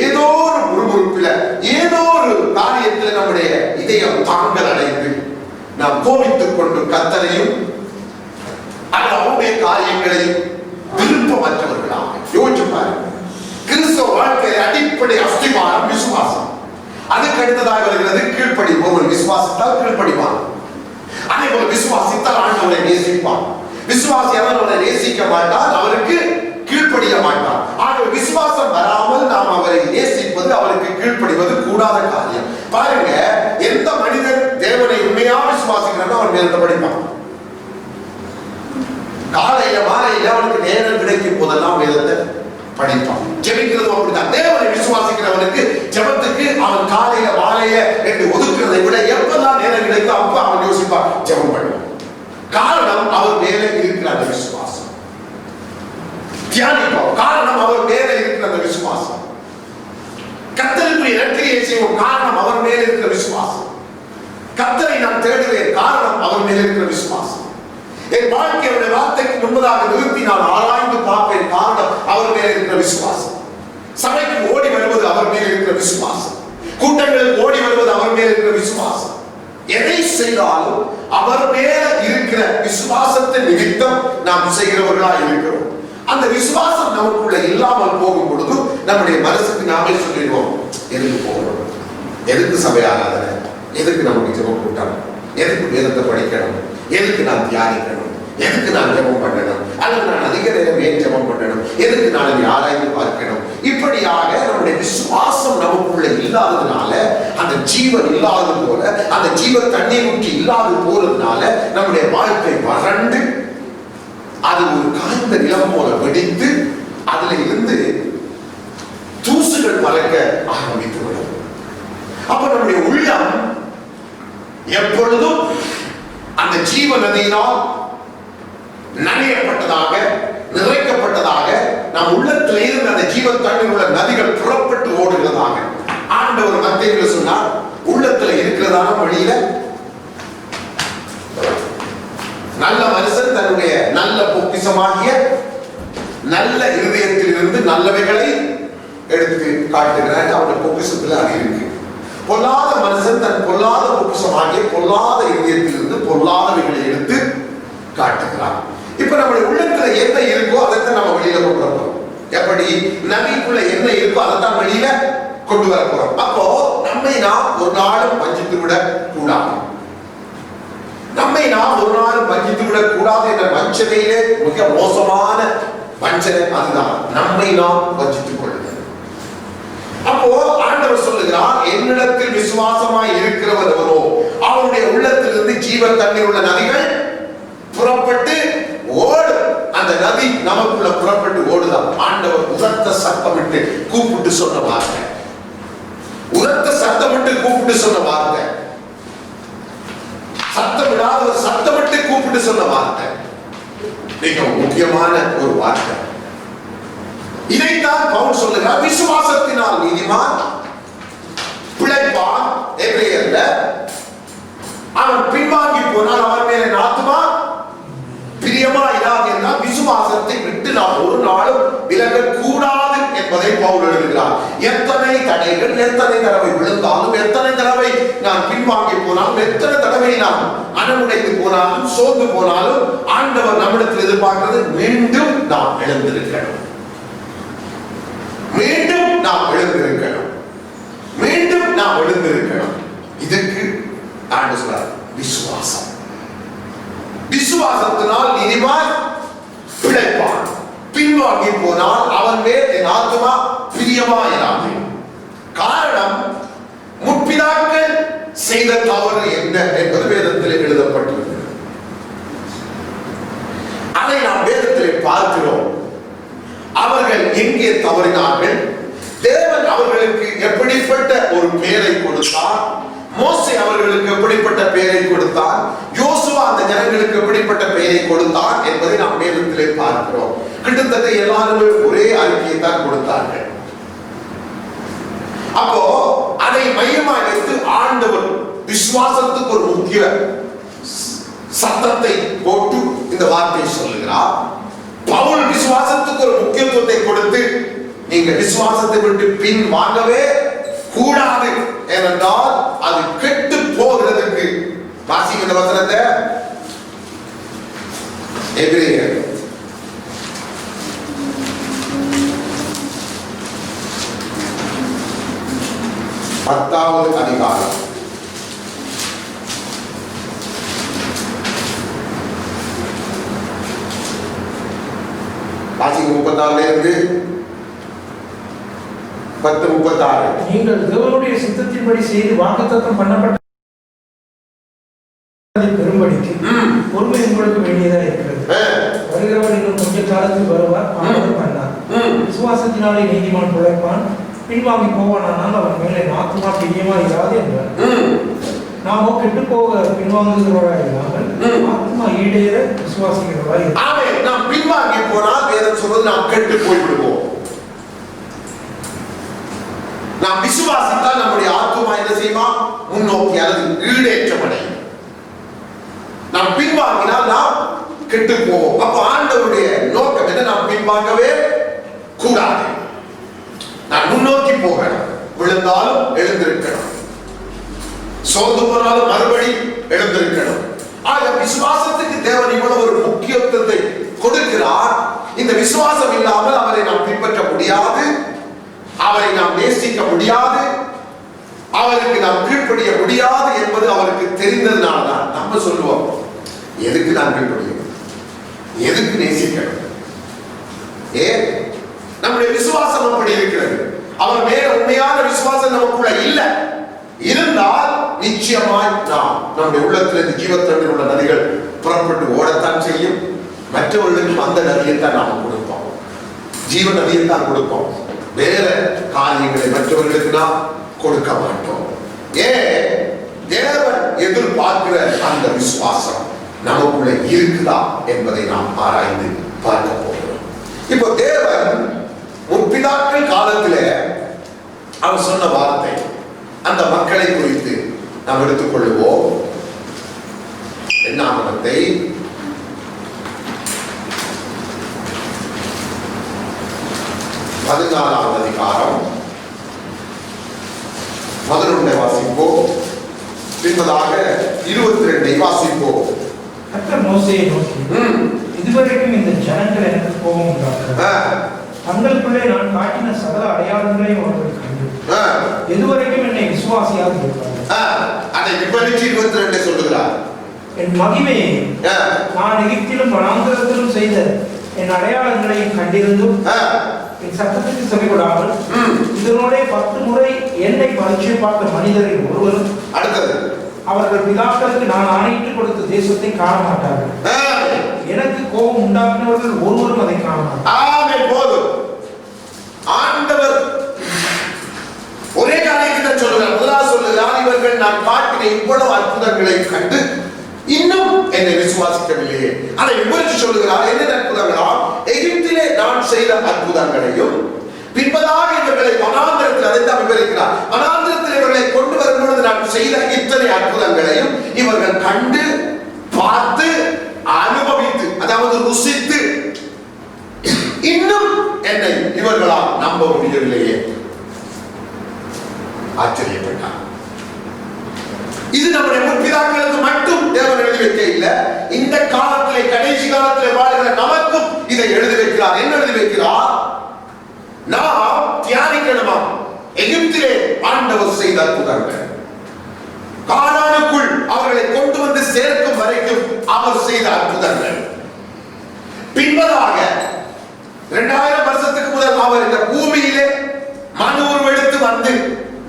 ஏதோ ஒரு முறுமுறுப்பில, ஏதோ ஒரு காரியத்தில் நம்முடைய இதயம் தாங்கள் அடைந்து நாம் கோபித்துக் கொண்டு கர்த்தரையும் அவருடைய காரியங்களையும் விருப்பமற்றவர்களாக யோசிச்சு பாருங்க. கிறிஸ்தவ வாழ்க்கையில் அடிப்படை அஸ்திவாரம் விசுவாசம். அதுக்கு அடுத்ததாக வருகிறது கீழ்ப்படிவோம். ஒரு விசுவாசத்தால் கீழ்ப்படிவான். அதே போல விசுவாசித்தால் ஆண்டவரை நேசிப்பான். விசுவாசி அவரை நேசிக்க மாட்டார், அவருக்கு கீழ்ப்படிய மாட்டார். ஆனால் விசுவாசம் வராமல் நாம் அவரை நேசிப்பது, அவருக்கு கீழ்ப்படிவது கூடாத காரியம். பாருங்க, எந்த மனிதன் தேவனை உண்மையாக விசுவாசிக்கிறானோ அவன் மேல படிப்பான். அவனுக்கு நேரம் கிடைக்கும் போதெல்லாம் வேதத்தை படிப்பான். ஜெபிக்கிறதும் அப்படித்தான். தேவனை விசுவாசிக்கிறவனுக்கு ஜெபத்துக்கு அவன் காலையில மாலையில என்று ஒதுக்குறதை விட எப்பெல்லாம் நேரம் கிடைக்கும் அப்ப அவன் யோசிப்பான், ஜெபம் பண்ணுவான். காரணம் அவர் மேல இருக்கிற அந்த விசுவாசம். தியானிப்போம், காரணம் அவர் மேல இருக்கிற அந்த விசுவாசம். கர்த்தருக்கு நற்கிரியை செய்வோம், காரணம் அவர் மேல இருக்கிற விசுவாசம். கர்த்தரை நான் தேடுவேன், காரணம் அவர் மேல இருக்கிற விசுவாசம். என் வாழ்க்கையுடைய வார்த்தைக்கு முன்பதாக நிறுத்தி நான் ஆராய்ந்து பார்ப்பேன், காரணம் அவர் மேல இருக்கிற விசுவாசம். சபைக்கு ஓடி வருவது அவர் மேல இருக்கிற விசுவாசம். கூட்டங்களுக்கு ஓடி வருவது அவர் மேல இருக்கிற விசுவாசம். எதை செய்தாலும் அவர் மேல இருக்கிற விசுவாசத்தின் நிமித்தம் நாம் செய்கிறவர்களா இருக்கிறோம். அந்த விசுவாசம் நமக்குள்ள இல்லாமல் போகும் பொழுது நம்முடைய மனசுக்கு நாமே சொல்லிடுவோம், எதுக்கு போகணும், எதுக்கு சபை ஆராதனை, எதுக்கு நமக்கு ஜெபம் கூட்டம், எதுக்கு வேதத்தை படிக்கணும், எதுக்கு நான் தியானிக்கணும், எதுக்கு நான் ஜெபம் பண்ணணும், அல்லது நான் அதிக நேரம் ஏன் ஜெபம் பண்ணணும், எதுக்கு நான் அதை ஆராய்ந்து பார்க்கணும். இப்படியாக நம்முடைய விசுவாசம் நமக்குள்ள இல்லாததுனால, அந்த ஜீவன் இல்லாதது போல, அந்த ஜீவ தண்ணீர் ஊற்றி இல்லாது போறதுனால நம்முடைய வாழ்க்கை வறண்டு அது ஒரு காய்ந்த நிலம் போல வெடித்து அதுல இருந்து தூசுகள் பறக்க ஆரம்பித்து விடும். அப்ப நம்முடைய உள்ளம் எப்பொழுதும் அந்த ஜீவ நதியினால் நனையப்பட்டதாக, நிறைக்கப்பட்டதாக, நம் உள்ளத்தில் இருந்து அந்த ஜீவ தண்ணீர் உள்ள நதிகள் புறப்பட்டு ஓடுகிறதாக ஆண்டவர் மத்தேயுவில் சொன்னார். உள்ளத்துல இருக்கிறதான வழியில நல்ல மனுஷன் தன்னுடைய நல்ல பொக்கிஷமாகிய நல்ல இருதயத்தில் இருந்து நல்லவைகளை எடுத்து காட்டுகிறார். அவருடைய பொக்கிஷத்துல அது இருக்கு. பொல்லாத மனுஷன் தன் பொல்லாத பொக்கிஷமாகிய பொல்லாத இருதயத்தில் இருந்து பொல்லாதவைகளை எடுத்து காட்டுகிறார். இப்ப நம்முடைய உள்ளத்துல என்ன இருக்கோ அதைத்தான் நம்ம வெளியில கொண்டு வரப்போம். எப்படி நதிக்குள்ள என்ன இருக்கோ அதைத்தான் வெளியில கொண்டு வர போறோம். அப்போ நம்மை நாம் ஒரு நாளும் வஞ்சித்து விட கூடாது. நம்மை நாம் ஒரு நாளும் வஞ்சித்து விடக் கூடாது என்ற வஞ்சனையிலே மிக மோசமான வஞ்சனை அதுதான், நம்மை நாம் வஞ்சித்துக் கொள்ளுங்கள். அப்போ ஆண்டவர் சொல்லுகிறார், என்னிடத்தில் விசுவாசமாய் இருக்கிறவர் எவரோ அவருடைய உள்ளத்திலிருந்து ஜீவ தண்ணீர் உள்ள நதிகள் புறப்பட்டு ஓடும். அந்த நதி நமக்குள்ள புறப்பட்டு ஓடுதான். ஆண்டவர் உரத்த சத்தமிட்டு கூப்பிட்டு சொன்ன வார்த்தை, உரத்த சத்தமிட்டு கூப்பிட்டு சொன்ன வார்த்தை, சத்தமிடாத ஒரு சத்தமிட்டு கூப்பிட்டு சொன்ன வார்த்தை, மிக முக்கியமான ஒரு வார்த்தை. இதைத்தான் பவுல் சொல்லுகிறார், விசுவாசத்தினால் நீதிமான் பிழைப்பான். எபிரேயர்ல அவன் பின்வாங்கி போனால் அவன் மேல ஆத்துமா பிரியமா இராது என்றால் விசுவாசத்தை விட்டு நாம் ஒரு நாளும் விலகக் கூடாது என்பதை பவுல் எழுதுகிறார். எத்தனை தடைகள், எத்தனை தடவை விழுந்தாலும், எத்தனை தடவை நான் பின்வாங்கி போனாலும், எத்தனை தடவை நான் அனமுடைந்து போனாலும், சோர்ந்து போனாலும், ஆண்டவர் நம்மிடத்தில் எதிர்பார்க்கிறது மீண்டும் நாம் எழுந்திருக்கணும், மீண்டும் நாம் எழுந்திருக்கணும், மீண்டும் நாம் எழுந்திருக்கணும். இதுக்கு ஆண்டவர் சொல்றார், விசுவாசம். விசுவாசத்தினால் நீதிமான் பிழைப்பான். பின்வாங்கி போனால் அவன் மேல் என் ஆத்துமா பிரியமா இராது. காரணம், முற்பிதாக்கள் செய்த தவறு என்ன என்பது வேதத்தில் எழுதப்பட்டிருக்கிறது. அதை நாம் வேதத்தில் பார்க்கிறோம். அவர்கள் எங்கே தவறினார்கள், தேவன் அவர்களுக்கு எப்படிப்பட்ட ஒரு பெயரை கொடுத்தார், மோசே அவர்களுக்கு எப்படிப்பட்ட பெயரை கொடுத்தான், யோசுவா அந்த ஜனங்களுக்கு எப்படிப்பட்ட பெயரை கொடுத்தான் என்பதை நாம் வேதத்திலே பார்க்கிறோம். கிட்டத்தட்ட எல்லாருமே ஒரே அறிக்கையை தான் கொடுத்தார்கள். அப்போ அதை மையமாக வைத்து ஆண்டவர் விசுவாசத்துக்கு ஒரு முக்கிய சத்தத்தை போட்டு இந்த வார்த்தையை சொல்லுகிறார். பவுல் விசுவாசத்துக்கு ஒரு முக்கியத்துவத்தை கொடுத்து, நீங்க விசுவாசத்தை விட்டு பின் வாங்கவே கூடாது, ஏனென்றால் அது கெட்டு போகிறதுக்கு. வாசிங்க இந்த வசனத்தை, எபிரேயர் 10வது அதிகாரம் 36 இருந்து 10:36. நீங்கள் தேவனுடைய சித்தத்தின்படி செய்து வாக்குத்தத்தம் பண்ணப்பட்ட பெரும்படிக்கு பொறுமை உங்களுக்கு வேண்டியதா இருக்கிறது. வருகிறவர் இன்னும் கொஞ்ச காலத்தில் வருவார், பாவம் பண்ணார். விசுவாசத்தினாலே நீதிமான் பிழைப்பான், பின்வாங்கி போவானால் அவன் மேலே ஆத்துமா பிரியமா இராது என்றார். நாமோ கெட்டு போக பின்வாங்குகிறவராய் இல்லாமல் ஆத்மா ஈடேற விசுவாசிக்கிறவராய். நாம் பின்வாங்கி போனால் வேதம் சொல்வது நாம் கெட்டு போய்விடுவோம். நாம் விசுவாசித்தால் நம்முடைய ஆத்மா என்ன செய்யுமா? முன்னோக்கி அல்லது ஈடேற்றம் அடையும். நாம் பின்வாங்கினால் நாம் கெட்டு போவோம். அப்ப ஆண்டவருடைய நோக்கம் என்ன? நாம் பின்வாங்கவே கூடாது. நான் முன்னோக்கி போகணும். விழுந்தாலும் எழுந்திருக்கணும், சோர்ந்து போனாலும் மறுபடி எழுந்திருக்கணும். ஆக விசுவாசத்துக்கு தேவன் இவ்வளவு ஒரு முக்கியத்துவத்தை கொடுக்கிறார். இந்த விசுவாசம் இல்லாமல் அவரை நாம் பின்பற்ற முடியாது, அவரை நாம் நேசிக்க முடியாது, அவருக்கு நாம் கீழ்ப்படிய முடியாது என்பது அவருக்கு தெரிந்ததுனால தான் நம்ம சொல்லுவோம், எதுக்கு நான் கீழ்ப்படியும், எதுக்கு நேசிக்கணும்? ஏன்? நம்முடைய விசுவாசம் அப்படி இருக்கிறது. அவர் மேல உண்மையான விசுவாசம் நமக்குள்ள இல்ல. இருந்தால் நிச்சயமாய் நாம் நம்முடைய உள்ளத்திலிருந்து ஜீவத்தண்ணீர் உள்ள நதிகள் புறப்பட்டு ஓடத்தான் செய்யும். மற்றவர்களுக்கும் அந்த நதியைத்தான் நாம் கொடுப்போம், ஜீவ நதியைத்தான் கொடுப்போம். வேற காரியங்களை மற்றவர்களுக்கு நாம் கொடுக்க மாட்டோம். ஏன்? தேவன் எதிர்பார்க்கிற அந்த விசுவாசம் நமக்குள்ள இருக்குதா என்பதை நாம் ஆராய்ந்து பார்க்க போகிறோம். இப்போ தேவன் முற்பிதாக்கள் காலத்திலே அவர் சொன்ன வார்த்தை, அந்த மக்களை குறித்து நாம் எடுத்துக்கொள்வோம். என்னாகமத்தை 14ஆம் அதிகாரம் 11 வாசிப்போம், பின்பதாக 22 வாசிப்போம். கர்த்தர் மோசேயை நோக்கி, இதுவரைக்கும் இந்த ஜனங்கள் எனக்கு கோபம் உண்டாக்குகிறார்கள். தங்களுக்குள்ளே நான் காட்டின சகல அடையாளங்களையும் அவர்கள் கண்டு எதுவரைக்கும் என்னை விசுவாசியாக இருக்கிறார்கள். அதை விபரிச்சு 22 சொல்லுகிறார். என் மகிமையை நான் எகிப்திலும் வனாந்திரத்திலும் செய்த என் அடையாளங்களையும் கண்டிருந்தும் என் சத்தத்துக்கு செவிகொடாமல் இதனோட 10 முறை என்னை பரீட்சை பார்த்த மனிதரில் ஒருவரும் அடுத்தது அவர்கள் பிதாக்களுக்கு நான் ஆணையிட்டு கொடுத்த தேசத்தை காண மாட்டார்கள். எனக்கு கோபம் உண்டாக்குனவர்கள் ஒருவரும் அதை காண மாட்டார்கள். போதும். ஆண்டவர் ஒரே காரியத்தை சொல்லுகிறார். முதலாவது சொல்லுகிறார், இவர்கள் நான் காட்டின இவ்வளவு அற்புதங்களை கண்டு இன்னும் என்னை விசுவாசிக்கவில்லையே. அதை விவரித்து சொல்லுகிறார். என்ன அற்புதங்களா? எகிப்திலே நான் செய்த அற்புதங்களையும் பின்பதாக இவர்களை வனாந்திரத்தில் அதைத்தான் விவரிக்கிறார். வனாந்திரத்தில் இவர்களை கொண்டு வரும் பொழுது நான் செய்த இத்தனை அற்புதங்களையும் இவர்கள் கண்டு பார்த்து அனுபவித்து, அதாவது ருசித்து, இன்னும் என்னை இவர்களால் நம்ப முடியவில்லையே. ஆச்சரியப்பட்டார். இது நம்முடைய முற்பிதாக்களுக்கு மட்டும் தேவன் எழுதி வைக்க இல்லை, இந்த காலத்திலே கடைசி காலத்திலே வாழ்கிற நமக்கும் இதை எழுதி வைக்கிறார். என்ன எழுதி வைக்கிறார்? நாம் தியானிக்கணுமா? எகிப்திலே ஆண்டவர் செய்த அற்புதங்கள், கானானுக்குள் அவர்களை கொண்டு வந்து சேர்க்கும் வரைக்கும் அவர் செய்த அற்புதங்கள், பின்பதாக 2000 வருஷத்துக்கு முதல் அவர் இந்த பூமியிலே மனு உருவெடுத்து வந்து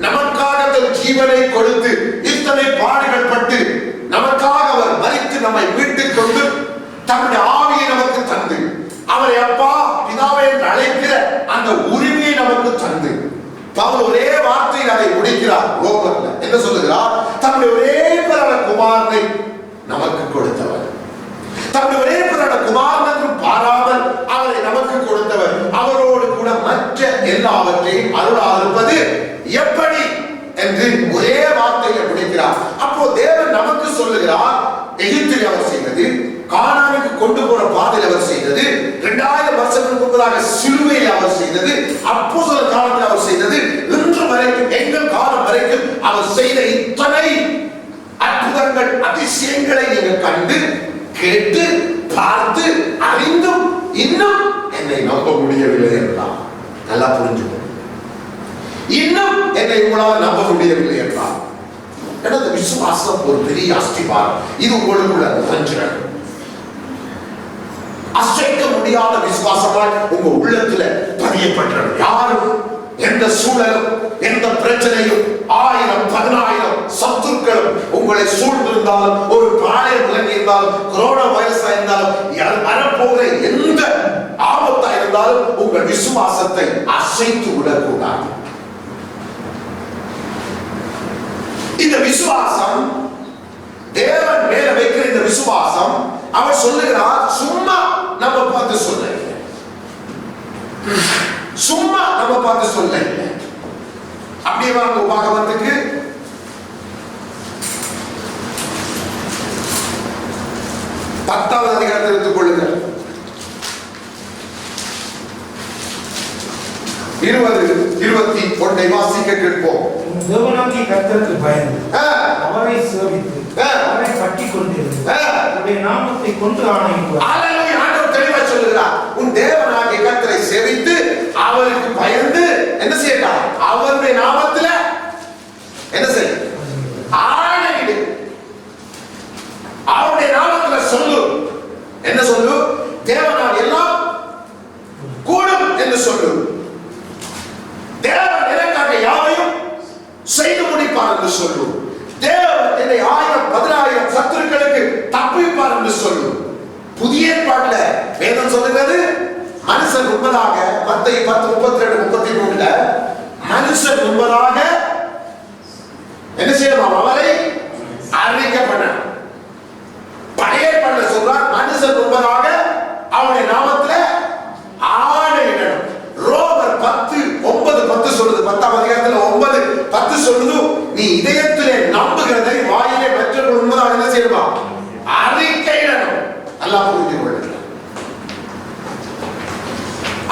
நமக்காக தன் ஜீவனை கொடுத்து இத்தனை பாடுகள் பட்டு நமக்காக அவர் மரித்து நம்மை மீட்டுக் கொண்டு தன்னுடைய ஆவியை நமக்கு தந்து அவரை அப்பா பிதாவை என்று அழைக்கிற அந்த உரிமையை நமக்கு தந்து பவுல் ஒரே வார்த்தையில் அதை முடிக்கிறார். ரோமர்ல என்ன சொல்லுகிறார்? தன்னுடைய ஒரே பிறந்த குமாரனை நமக்கு கொடுத்தவர், தன்னுடைய ஒரே பிறந்த குமாரன் என்று பாராமல் அவரை நமக்கு கொடுத்தவர், அவரோடு கூட மற்ற எல்லாவற்றையும் அருளால் இருப்பது எப்படி என்று ஒரே வார்த்தையை முடிக்கிறார். அப்போ தேவன் நமக்கு சொல்லுகிறார், எகிப்தில் அவர் செய்தது, கானானுக்கு கொண்டு போற பாதையில் அவர் செய்தது, 2000 வருஷங்களுக்கு முன்பதாக சிலுவையில் அவர் செய்தது, அப்போஸ்தலர் காலத்தில் அவர் செய்தது, இன்று வரைக்கும் எங்கள் காலம் வரைக்கும் அவர் செய்த இத்தனை அற்புதங்கள் அதிசயங்களை நீங்கள் கண்டு கேட்டு பார்த்து அறிந்தும் இன்னும் என்னை நம்ப முடியவில்லை என்றார். நல்லா புரிஞ்சுக்கணும். இன்னும் என்னை உங்களால் நம்ப முடியவில்லை என்றார். எனது விசுவாசம் ஒரு பெரிய அஸ்திவாரம். இது உங்களுக்குள்ள நுழைஞ்சிடும். அசைக்க முடியாத விசுவாசமாய் உங்க உள்ளத்துல பதியப்பட்டது. யாரும் எந்த சூழலும் எந்த பிரச்சனையும் 1000 10,000 சத்துருக்களும் உங்களை சூழ்ந்திருந்தாலும், ஒரு பாளையம் விலங்கி இருந்தாலும், கொரோனா வைரஸா இருந்தாலும், வரப்போகிற எந்த ஆபத்தா இருந்தாலும் உங்கள் விசுவாசத்தை அசைத்து விடக்கூடாது. இந்த விசுவாசம், தேவன் மேல வைக்கிற இந்த விசுவாசம், அவர் சொல்லுகிறார், சும்மா நம்ம பார்த்து சொல்ல, சும்மா நம்ம பார்த்து சொல்ல. அப்படியே வாங்க உபாகமத்துக்கு 10வது அதிகாரத்தை எடுத்துக் கொள்ளுங்கள். 20-21 வாசிக்க கேட்போம். தேவனாகிய கர்த்தருக்கு பயந்து அவரை சேவித்து அவரை பற்றிக் கொண்டிருந்து அவருடைய நாமத்தை கொண்டு ஆணையிடுவார். அல்லேலூயா. ஆண்டவர் தெளிவா சொல்லுகிறார், உன் தேவனாகிய கர்த்தரை சேவித்து அவருக்கு பயந்து என்ன செய்யலாம்? அவருடைய நாமத்துல என்ன செய்ய? ஆணையிடு. அவருடைய நாமத்துல சொல்லு. என்ன சொல்லு? தேவனால் எல்லாம் கூடும் என்று சொல்லு. தேவன் எனக்காக யாவையும் செய்து முடிப்பார் என்று சொல்லு. தேவன் என்னை 1000-10,000 சத்துருக்களுக்கு தப்புவிப்பார் என்று சொல்லு. புதிய ஏற்பாட்டுல வேதம் சொல்லுகிறது, மனுஷன் உண்பதாக, மத்தேயு 10:32-33 மனுஷன் உண்பதாக என்ன செய்யணும்? அவரை அறிக்கப்பட. பழைய ஏற்பாட்டுல சொல்றார், மனுஷன் உண்பதாக அவனுடைய நாமத்துல ஆணையிடணும். ரோமர் 10:9-10 சொல்லுது. 10ஆம் அதிகாரத்துல 9:10 சொல்லுது, நீ இதயத்திலே நம்புகிறதை வாயிலே மற்றவர்கள் உண்பதாக என்ன செய்யணுமா? அறிக்கையிடணும். அல்லாஹ் புரிந்து கொள்ளுங்கள்.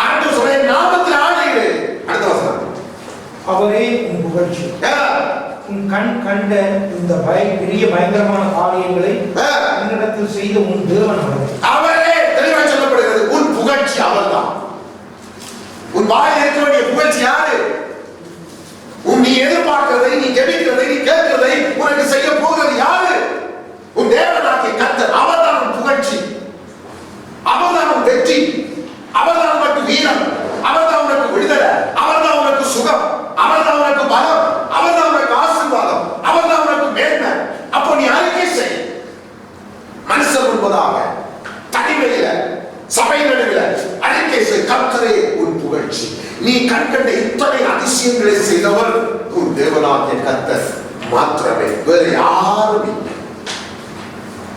ஆண்டவர் சொல்ற நாமத்தில் ஆணையிடு. அடுத்த வசனம், அவரே உன் புகழ்ச்சி. உன் கண் கண்ட இந்த பெரிய பயங்கரமான காரியங்களை என்னிடத்தில் செய்த உன் தேவன் அவரே. அவரே தெளிவாக சொல்லப்படுகிறது, உன் புகழ்ச்சி அவர்தான். உன் வாயில் இருக்க வேண்டிய புகழ்ச்சி யாரு? நீ எதிர்பார்க்கிறதை, நீ ஜெபிக்கிறதை, நீ கேட்கிறதை உனக்கு செய்ய போகிறது யாரு? உன் தேவனாகிய கர்த்தர். அவர்தான் உன் புகழ்ச்சி, அவர்தான் உன் வெற்றி, அவர்தான் உனக்கு வீரம், அவர்தான் உனக்கு விடுதலை, அவர்தான் உனக்கு சுகம், அவர்தான் உனக்கு பலம், அவர்தான் உனக்கு ஆசீர்வாதம், அவர்தான் உனக்கு மேன்மை. அப்போ நீ அறிக்கை செய். மனுஷன் என்பதாக தனிமையில சபை நடுவில் அறிக்கை செய், கர்த்தரே உன் புகழ்ச்சி. நீ கண்கண்ட இத்தனை அதிசயங்களை செய்தவர் உன் தேவனாகிய கர்த்தர் மாத்திரமே, வேற யாரும் இல்லை,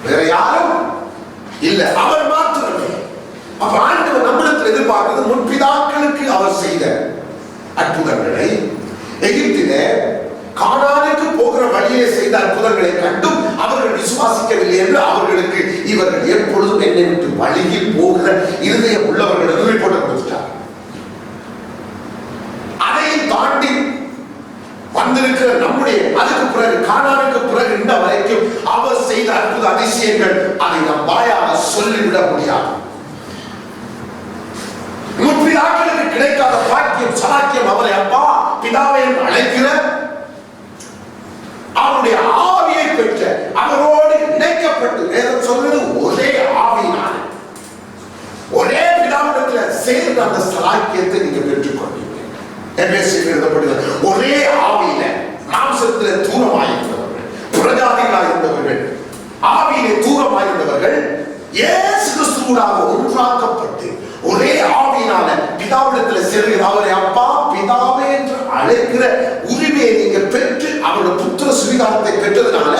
வேற யாரும் இல்லை, அவர் மாத்திரமே. அப்ப ஆண்டவர் நம்மிடத்தில் எதிர்பார்க்கிறது, முன்பிதாக்களுக்கு அவர் செய்த அற்புதங்களை, எகிப்திலே கானானுக்கு போகிற வழியே செய்த அற்புதங்களை கண்டும் அவர்கள் விசுவாசிக்கவில்லை என்று அவர்களுக்கு இவர்கள் எப்பொழுதும் என்னை விட்டு வழியில் போகிற இருதயம் உள்ளவர்கள் ரிப்போர்ட் கொடுத்துட்டார். அதையும் தாண்டி வந்திருக்கிற நம்முடைய அதுக்கு பிறகு கானானுக்கு பிறகு இந்த வரைக்கும் அவர் செய்த அற்புத அதிசயங்கள் அதை நம் வாயால சொல்லிவிட முடியாது. முற்பிதாக்களுக்கு கிடைக்காத பாக்கியம் சலாக்கியம் அவரை அப்பா பிதாவை அழைக்கிற, அவருடைய ஆவியை பெற்ற, அவரோடு இணைக்கப்பட்டு வேதம் சொல்வது ஒரே ஆவியினால ஒரே பிதாவிடத்தில் சேர்ந்த அந்த சலாக்கியத்தை நீங்க பெற்றுக்கொண்டீங்க. ஒரே ஆவியில மாம்சத்திலே தூரமாயிருந்தவர்கள், புறஜாதிகளாயிருந்தவர்கள், ஆவியிலே தூரமாயிருந்தவர்கள் இயேசு கிறிஸ்துவாக ஒன்றாக்கப்பட்டு ஒரே ஆவியினால பிதாவிடத்தில் சேர்கிற அவரை அப்பா பிதாவே என்று அழைக்கிற உரிமையை நீங்க பெற்று அவருடைய புத்திர சுவீகாரத்தை பெற்றதுனால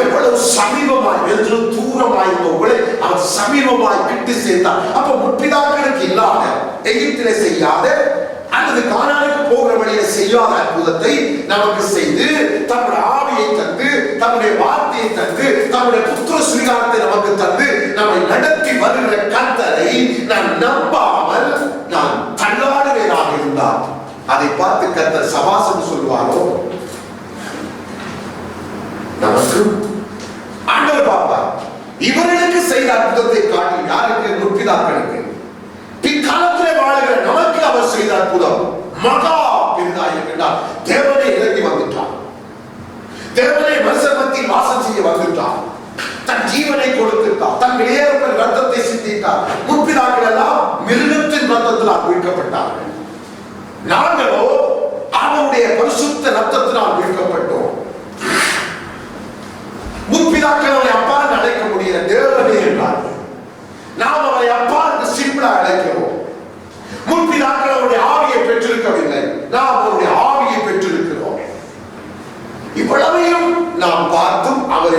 எவ்வளவு சமீபமாய் வென்று தூரமாயிருந்தவர்களை அவர் சமீபமாய் கிட்டு சேர்த்தார். அப்ப முற்பிதாக்களுக்கு இல்லாத, எகிப்திலே செய்யாத அல்லது கானானுக்கு போகிற வழியை செய்யாத அற்புதத்தை நமக்கு செய்து தன்னுடைய ஆவியை தந்து, தன்னுடைய வார்த்தையை தந்து, தன்னுடைய புத்திர சுவீகாரத்தை நமக்கு தந்து நம்மை நடத்தி வருகிற கர்த்தரை நான் நம்பாமல் நான் தள்ளாடுவேனாக இருந்தால் அதை பார்த்து கர்த்தர் சபாசம் சொல்லுவாரோ? நமக்கு ஆண்டவர் பார்ப்பார். இவர்களுக்கு செய்த அற்புதத்தை காட்டி யாருக்கு? முற்பிதாக்களுக்கு. பிற்காலத்திலே வாழுகிற நமக்கு அவர் செய்த அற்புதம் மகா பெரிதா இருக்கின்றார். தேவனை இறங்கி வந்துட்டார், தேவனை மனுஷன் மத்தியில் வாசம் செய்ய வந்துட்டார், தன் ஜீவனை கொடுத்துட்டார், தன் வெளியேறும் ரத்தத்தை சிந்தித்தார். முற்பிதாக்கள் எல்லாம் மிருகத்தின் ரத்தத்தினால் மீட்கப்பட்டார்கள். நாங்களோ அவருடைய பரிசுத்த ரத்தத்தினால் மீட்கப்பட்டோம். முற்பிதாக்கள் அவரை அப்பா அழைக்க முடியல, தேவனே என்றார்கள். நாம் அவரை அப்பா என்று சிம்பிளா அழைக்கிறோம்.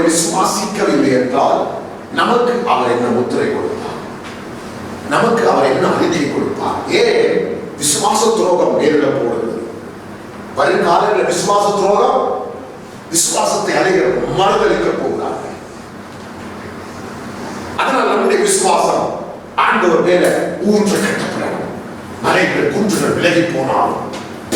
விசுவாசிக்கவில்லை என்றால் நமக்கு அவர் என்ன முத்திரை கொடுப்பார், நமக்கு அவர் என்ன அறிக்கை கொடுப்பார்? ஏன் விசுவாச துரோகம் நேரிட போடுகிறது? வருங்காலங்களில் விசுவாச துரோகம், விசுவாசத்தை அனைவரும் மறுதளிக்க போகிறார்கள். அதனால் நம்முடைய விசுவாசம் ஆண்டவர் மேல ஊன்ற கட்டப்படணும். மலைகள் குன்றுகள் விலகி போனாலும்,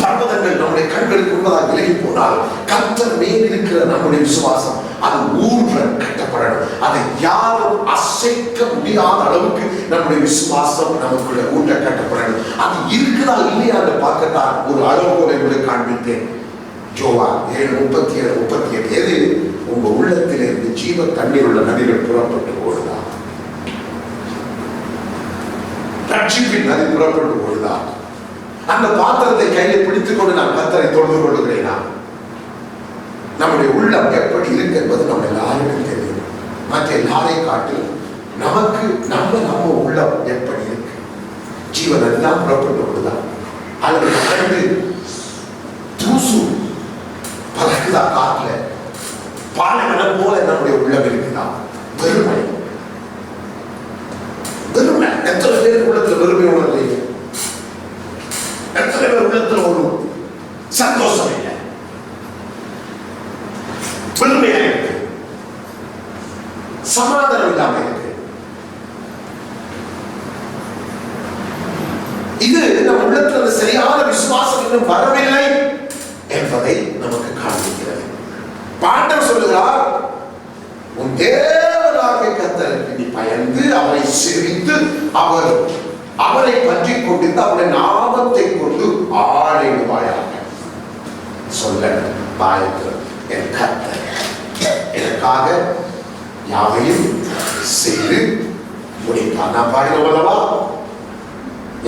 பர்வதங்கள் நம்முடைய கண்களுக்கு உள்ளதாக விலகி போனாலும், கர்த்தர் மேல் இருக்கிற நம்முடைய விசுவாசம் அது ஊன்ற கட்டப்படணும். அதை யாரும் அசைக்க முடியாத அளவுக்கு நம்முடைய விசுவாசம் நமக்குள்ள ஊன்ற கட்டப்படணும். அது இருக்குதா இல்லையா என்று பார்க்கத்தான் ஒரு அளவுகோலை உங்களுக்கு காண்பித்தேன். யோவான் 7:37-38. எது உங்க உள்ளத்திலிருந்து ஜீவ தண்ணீர் உள்ள நதிகள் புறப்பட்டு ஓடுதா? ரட்சிப்பின் நதி புறப்பட்டு ஓடுதா? அந்த பாத்திரத்தை கையில் பிடித்துக் கொண்டு நான் கர்த்தரை தொழுது கொள்ளுகிறேனா? நம்முடைய உள்ளம் எப்படி இருக்கு என்பது நம்ம எல்லாருக்கும் தெரியும். மற்ற எல்லாரையும் காட்டி நமக்கு நம்ம உள்ளம் எப்படி இருக்கு? ஜீவன் எல்லாம் புறப்பட்டு ஓடுதா? அல்லது கடந்து தூசு பறக்குதா? காட்டுல பாலைவனம் போல நம்முடைய உள்ளம் இருக்குதா? வெறுமை. வெறுமை. எத்தனை பேருக்கு உள்ளத்துல வெறுமை உணர்வு? எத்தனை பேர் உள்ளத்துல ஒரு சந்தோஷம் இல்லை? வெறுமையா இருக்கு, சமாதானம் இல்லாம இருக்கு. இது நம்ம உள்ளத்துல சரியான விசுவாசம் இன்னும் வரவில்லை என்பதை நமக்கு காண்பிக்கிறது. பாண்டவர் சொல்லுகிறார், உன் தேவனாகிய கர்த்தருக்கு நீ பயந்து அவரை சேவித்து அவரை பற்றி கொண்டிருந்த அவருடைய நாமத்தை கொண்டு ஆணையிடுவாயாக. சொல்ல பாயத்தில் என் கர்த்தர் எனக்காக யாவையும் செய்து முடிப்பார். நான் பாடினவல்லவா,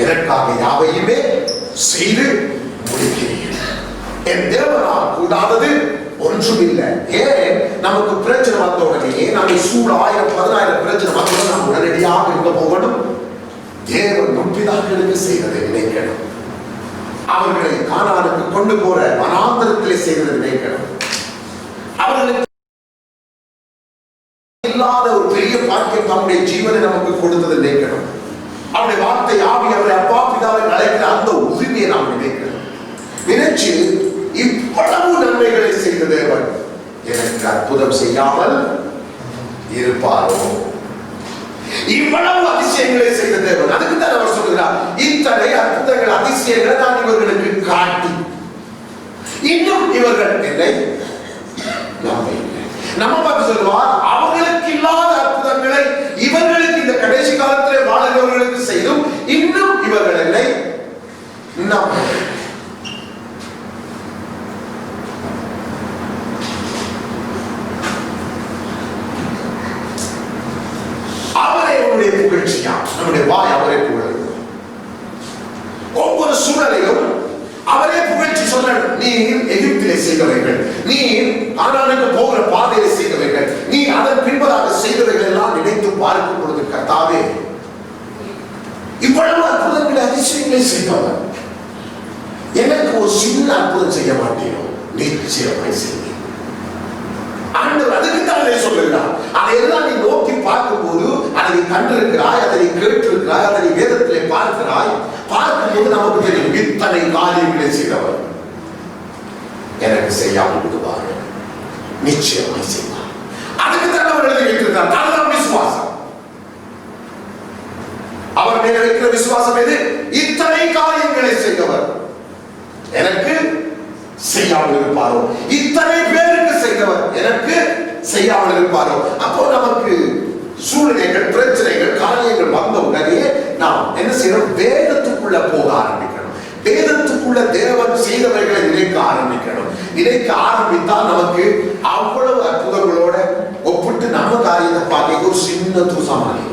எனக்காக யாவையுமே செய்து முடிக்கிறேன். என் தேவனால் கூடாதது ஒன்றும் இல்லை. ஏன் நமக்கு பிரச்சனை வந்த உடனே நம்ம சூழ 1000-10,000 பிரச்சனை வந்த நாம் உடனடியாக இருக்க போகணும்? தேவன் முற்பிதாக்களுக்கு செய்வதை நினைக்கணும். அவர்களை கானானுக்கு கொண்டு போற வனாந்தரத்திலே செய்வதை நினைக்கணும். அவர்களுக்கு இல்லாத ஒரு பெரிய பாக்கியம் நம்முடைய ஜீவனை நமக்கு கொடுத்ததை நினைக்கணும். அவருடைய வார்த்தை ஆவி அவரை அப்பா பிதாவை அழைக்கிற அந்த உரிமையை நாம் நினைக்கணும். நினைச்சு இவ்வளவு நன்மைகளை செய்த தேவன் எனக்கு அற்புதம் செய்யாமல் இருப்பாரோ? இவ்வளவு அதிசயங்களை செய்த தேவன், அதுக்கு தான் அவர் சொல்கிறார், இத்தனை அற்புதங்கள் அதிசயங்களை நான் இவர்களுக்கு காட்டி இன்னும் இவர்கள் என்னை நம்பவில்லை. நம்ம பார்த்து சொல்வார், அவர்களுக்கு இல்லாத அற்புதங்களை இவர்களுக்கு இந்த கடைசி காலத்திலே வாழ்கிறவர்களுக்கு செய்தும் இன்னும் இவர்கள் என்னை நம்பவில்லை. அவரே உன்னுடைய புகழ்ச்சியா? நம்முடைய வாய் அவரே புகழ். ஒவ்வொரு சூழலையும் அவரே புகழ்ச்சி சொல்லணும். நீ எகிப்திலே செய்தவைகள், நீ கானானுக்கு போகிற பாதையை செய்தவைகள், நீ அதன் பின்பதாக செய்தவைகள் எல்லாம் நினைத்து பார்க்கும் பொழுது, கர்த்தாவே இவ்வளவு அற்புதங்களை அதிசயங்களை செய்தவர், எனக்கு ஒரு சின்ன அற்புதம் செய்ய மாட்டேனோ? நிச்சயமாய் செய்ய. ஆண்டவர் அதுக்குத்தான் அதை சொல்லுகிறார். அதையெல்லாம் நீ நோக்கி பார்க்கும்போது, அதை நீ கண்டிருக்கிறாய், அதை நீ கேட்டிருக்கிறாய், அதை நீ வேதத்திலே பார்க்கிறாய். பார்க்கும்போது நமக்கு தெரியும், இத்தனை காரியங்களை செய்தவர் எனக்கு செய்யாமல் விடுவார், நிச்சயமாய் செய்வார். அதுக்குத்தான் அவர் எழுதி வைத்திருக்கிறார். அதுதான் விசுவாசம். அவர் மேல வைக்கிற விசுவாசம் எது? இத்தனை காரியங்களை செய்தவர் எனக்கு செய்யாமல் இருப்பாரோ? இத்தனை பேருக்கு செய்தவர் எனக்கு செய்யாமல் இருப்பாரோ? அப்போ நமக்கு சூழ்நிலைகள், பிரச்சனைகள், காரியங்கள் வந்த உடனே நாம் என்ன செய்யணும்? வேதத்துக்குள்ள போக ஆரம்பிக்கணும். வேதத்துக்குள்ள தேவன் செய்தவர்களை நினைக்க ஆரம்பிக்கணும். நினைக்க ஆரம்பித்தால் நமக்கு அவ்வளவு அற்புதங்களோட ஒப்பிட்டு நம்ம காரியத்தை பார்க்க ஒரு சின்ன தூசமானி,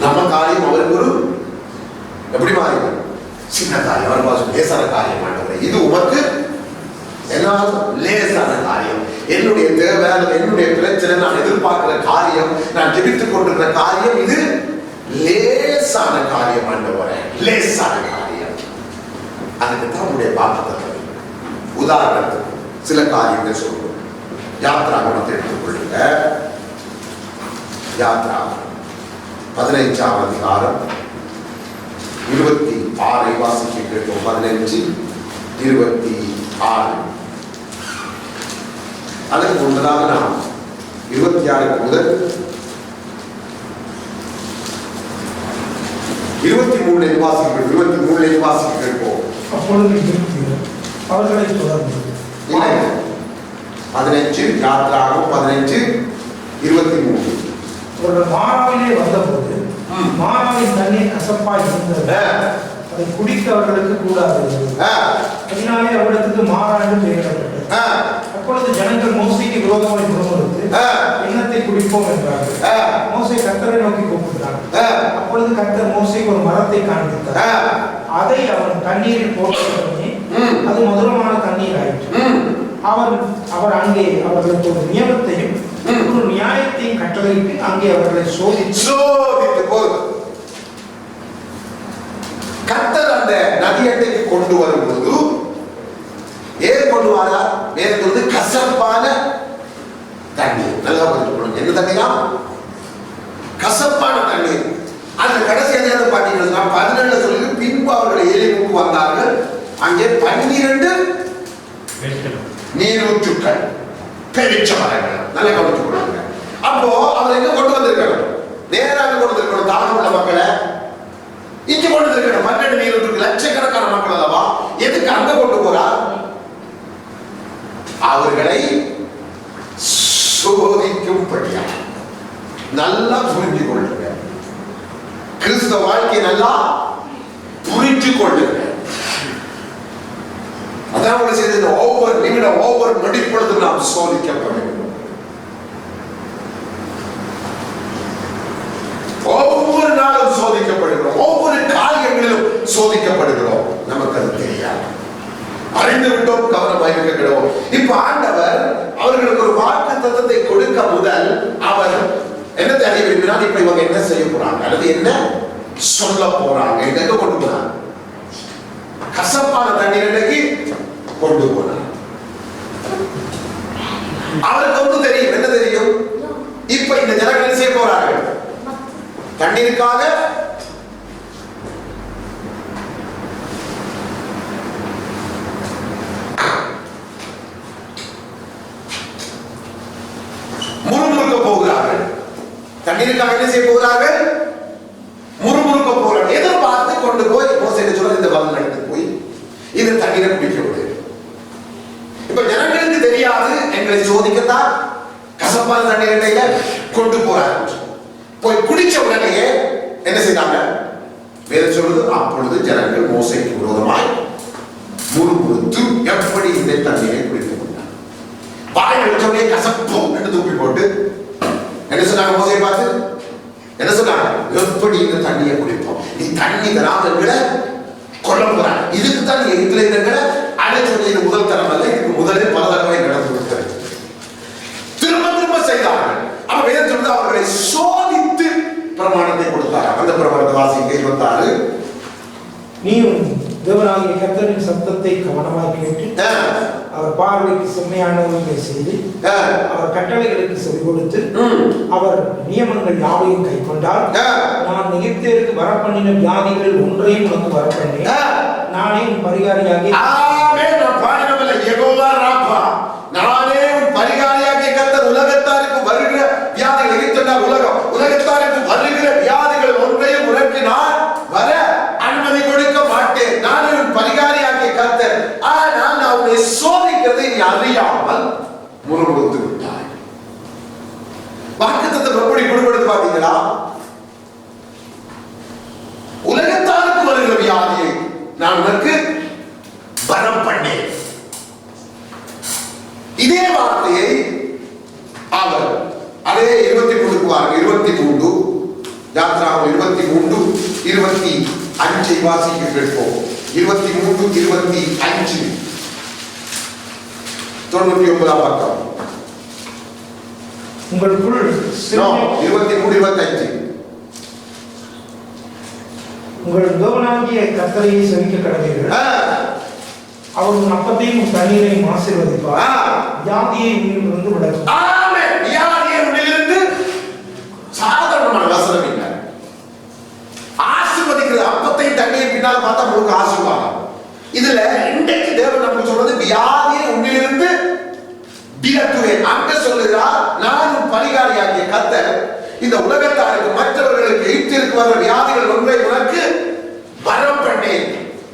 நம்ம காரியம் அவருக்கு ஒரு எப்படி மாறி சின்ன காரியம், அவர் பாசம் லேசான காரியம் ஆண்டவரே, இது உமக்கு எல்லாரும் லேசான காரியம். என்னுடைய தேவை, என்னுடைய பிரச்சனை, நான் எதிர்பார்க்கிற காரியம், நான் ஜெபித்துக் கொண்டிருக்கிற காரியம், இது லேசான காரியம் ஆண்டவரே, லேசான காரியம். அதுக்கு தான் உங்களுடைய பாக்கியத்தை. உதாரணத்துக்கு சில காரியத்தை சொல்றோம். யாத்ராகமத்தை எடுத்துக்கொள்ளுங்க. யாத்ரா 15ஆம் அதிகாரம் 26 வாசிக்க கேட்போம். 15:26. அதற்கு முன்னதாக நாம் 26 முதல் 23 வாசிக்க கேட்போம். அப்பொழுது அவர்களை தொடர்ந்து 15 யாத்ராகம் 15:23. அவர்கள் மாறாவிலே வந்தபோது மாறாவின் தண்ணீர் கசப்பாய் இருந்தது, அதை குடிக்க அவர்களுக்கு கூடாது. அதனாலே அவர்களுக்கு மாறா என்று பெயரிடப்பட்டது. அப்பொழுது ஜனங்கள் மோசேக்கு விரோதமாய் முறுமுறுத்து எண்ணத்தை குடிப்போம் என்றார்கள். மோசே கர்த்தரை நோக்கி கூப்பிட்டார். அப்பொழுது கர்த்தர் மோசேக்கு ஒரு மரத்தை காண்பித்தார். அதை அவன் தண்ணீரில் போட்டவுடனே அது மதுரமான தண்ணீர் ஆயிற்று. அவர் அங்கே அவர்களுக்கு ஒரு நியமத்தையும் ஒரு நியாயத்தையும் கட்டளையிட்டு அங்கே அவர்களை சோதித்து போது கர்த்தர் அந்த நதியட்டைக்கு கொண்டு வரும்போது ஏன் கொண்டு வரார்? வேறு கசப்பான தண்ணீர். நல்லா புரிஞ்சுக்கணும். என்ன தண்ணீரா? கசப்பான தண்ணீர். அந்த கடைசி அதிகாரத்தை பார்த்தீங்கன்னா 17 சொல்லி பின்பு அவர்கள் எலிமுக்கு வந்தார்கள். அங்கே 12 நீரூற்றுக்கள், பெருச்ச மரங்கள். நல்லா கவனிச்சுக்கொள்ளுங்க. அப்போ அவர் எங்க கொண்டு வந்திருக்காங்க? நேராக கொண்டு வந்திருக்கணும். தாகம் உள்ள மக்களை இங்க கொண்டு வந்திருக்கணும். 12 நீரூற்றுக்கு லட்சக்கணக்கான மக்கள் அல்லவா? எதுக்கு அங்க கொண்டு போறார்? அவர்களை சோதிக்கும்படியா. நல்லா புரிஞ்சு கொள்ளுங்க. கிறிஸ்தவ வாழ்க்கை நல்லா புரிஞ்சு கொள்ளுங்க. அதான் செய்தது. ஒவ்வொரு நிமிடம் ஒவ்வொரு நொடிப்பொழுது நாம் சோதிக்கப்பட வேண்டும். ஒவ்வொரு நாளும் சோதிக்கப்படுகிறோம். ஒவ்வொரு காரியங்களிலும் சோதிக்கப்படுகிறோம். நமக்கு அது தெரியாது. அறிந்து விட்டோம், கவனமாக இருக்கிறோம். இப்ப ஆண்டவர் அவர்களுக்கு ஒரு வாக்குத்தத்தத்தை கொடுக்க முதல் அவர் என்ன தெரிய விரும்பினார்? இப்ப இவங்க என்ன செய்ய போறாங்க அல்லது என்ன சொல்ல போறாங்க? எங்க கொண்டு போறாங்க? கசப்பான தண்ணீர் கொண்டு போனார். அவருக்கு ஒன்று தெரியும். என்ன தெரியும்? இப்ப இந்த ஜனங்கள் செய்ய போறார்கள் தண்ணீருக்காக முறுமுறுக்க போகிறார்கள். தண்ணீருக்காக என்ன செய்ய போகிறார்கள்? முறுமுறுக்க போகிறார்கள். எதிர்பார்த்து கொண்டு போய் மோசே சொல்ல இந்த பதில் எடுத்து போய் இந்த தண்ணீரை குடிக்க விடு. இப்ப ஜனங்களுக்கு தெரியாது, எங்களை சோதிக்கத்தான் கசப்பான தண்ணீரை கொண்டு போறாங்க. போய் குடிச்ச உடனே என்ன செய்தாங்க? வேற சொல்றது, அப்பொழுது ஜனங்கள் மோசேக்கு விரோதமாய் முறுமுறுத்து எப்படி இந்த தண்ணீரை குடித்து கொண்டார். வாய் வச்சவனே கசப்போம் என்று தூக்கி போட்டு என்ன சொன்னாங்க? மோசே பார்த்து என்ன சொன்னாங்க? எப்படி இந்த தண்ணியை குடிப்போம்? நீ தண்ணி தராதவங்களை கொல்ல போறாங்க. இதுக்கு தான் நீ எங்களை அழைச்சது முதல் தரம் அல்ல. இதுக்கு முதலே பல தடவை நடந்து கொடுக்கிறது. திரும்ப திரும்ப செய்தார்கள். அப்ப வேதம் சொல்றது அவர்களை சோதித்து பிரமாணத்தை கொடுத்தார். அந்த பிரமாணத்தை வாசிக்க 26. நீயும் தேவனாகிய கர்த்தரின் சத்தத்தை கவனமாக கேட்டு அவர் பார்வைக்கு செம்மையானவர்களை செய்து அவர் கட்டளைகளுக்கு செவி கொடுத்து அவர் நியமங்கள் யாவையும் கை கொண்டால் நான் எகிப்தியருக்கு வரப்பண்ணின வியாதிகள் ஒன்றையும் உனக்கு வரப்பண்ணேன். நானே உன் பரிகாரியாகிய நானே உன் பரிகாரியாகிய கர்த்தர். உலகத்தாருக்கு வருகிற வியாதிகள் எகிப்தியர் உலகத்தாருக்கு வருகிற வியாதிகள் ஒன்றையும் உனக்கு நான் வர அனுமதி கொடுக்க மாட்டேன். நானே உன் பரிகாரியாகிய கர்த்தர். ஆனால் நான் உன்னை சோதிக்கிறதை நீ அறியாமல் முறுமுறுத்து விட்டாய். வாக்குத்தத்தம் எப்படி கொடுப்படுது பாத்தீங்களா? உலகத்தாருக்கு வருகிற வியாதியை நான் உனக்கு வரம் பண்ணேன். இதே வார்த்தையை அவர் அதே 23 யாத்ராகம் 23:25 வாசிக்க கேட்போம். 23:25 99ஆம் பக்கம். உங்களுக்குள் 23:25 உங்கள் தேவனாகிய கர்த்தரை சேவிக்க கடவீர்கள். அவர் உன் அப்பத்தையும் உன் தண்ணீரையும் ஆசீர்வதிப்பார், வியாதியை உன்னிலிருந்து விலக்கும். ஆமென். வியாதியை உன்னிலிருந்து, சாதாரணமான வசனம் இல்லை. ஆசீர்வதிக்கிறது அப்பத்தையும் தண்ணீர் பின்னால் பார்த்தா உங்களுக்கு ஆசீர்வாதம். இதுல இன்றைக்கு தேவன் நமக்கு சொல்றது வியாதியை உன்னிலிருந்து விலக்குவேன். அங்க சொல்லுகிறார், நான் உன் பரிகாரியாகிய கர்த்தர் இந்த உலகத்தாருக்கு மற்றவர்களுக்கு எய்த்திற்கு வர வியாதிகள் ஒன்றை உனக்கு வரம் பண்ணேன்.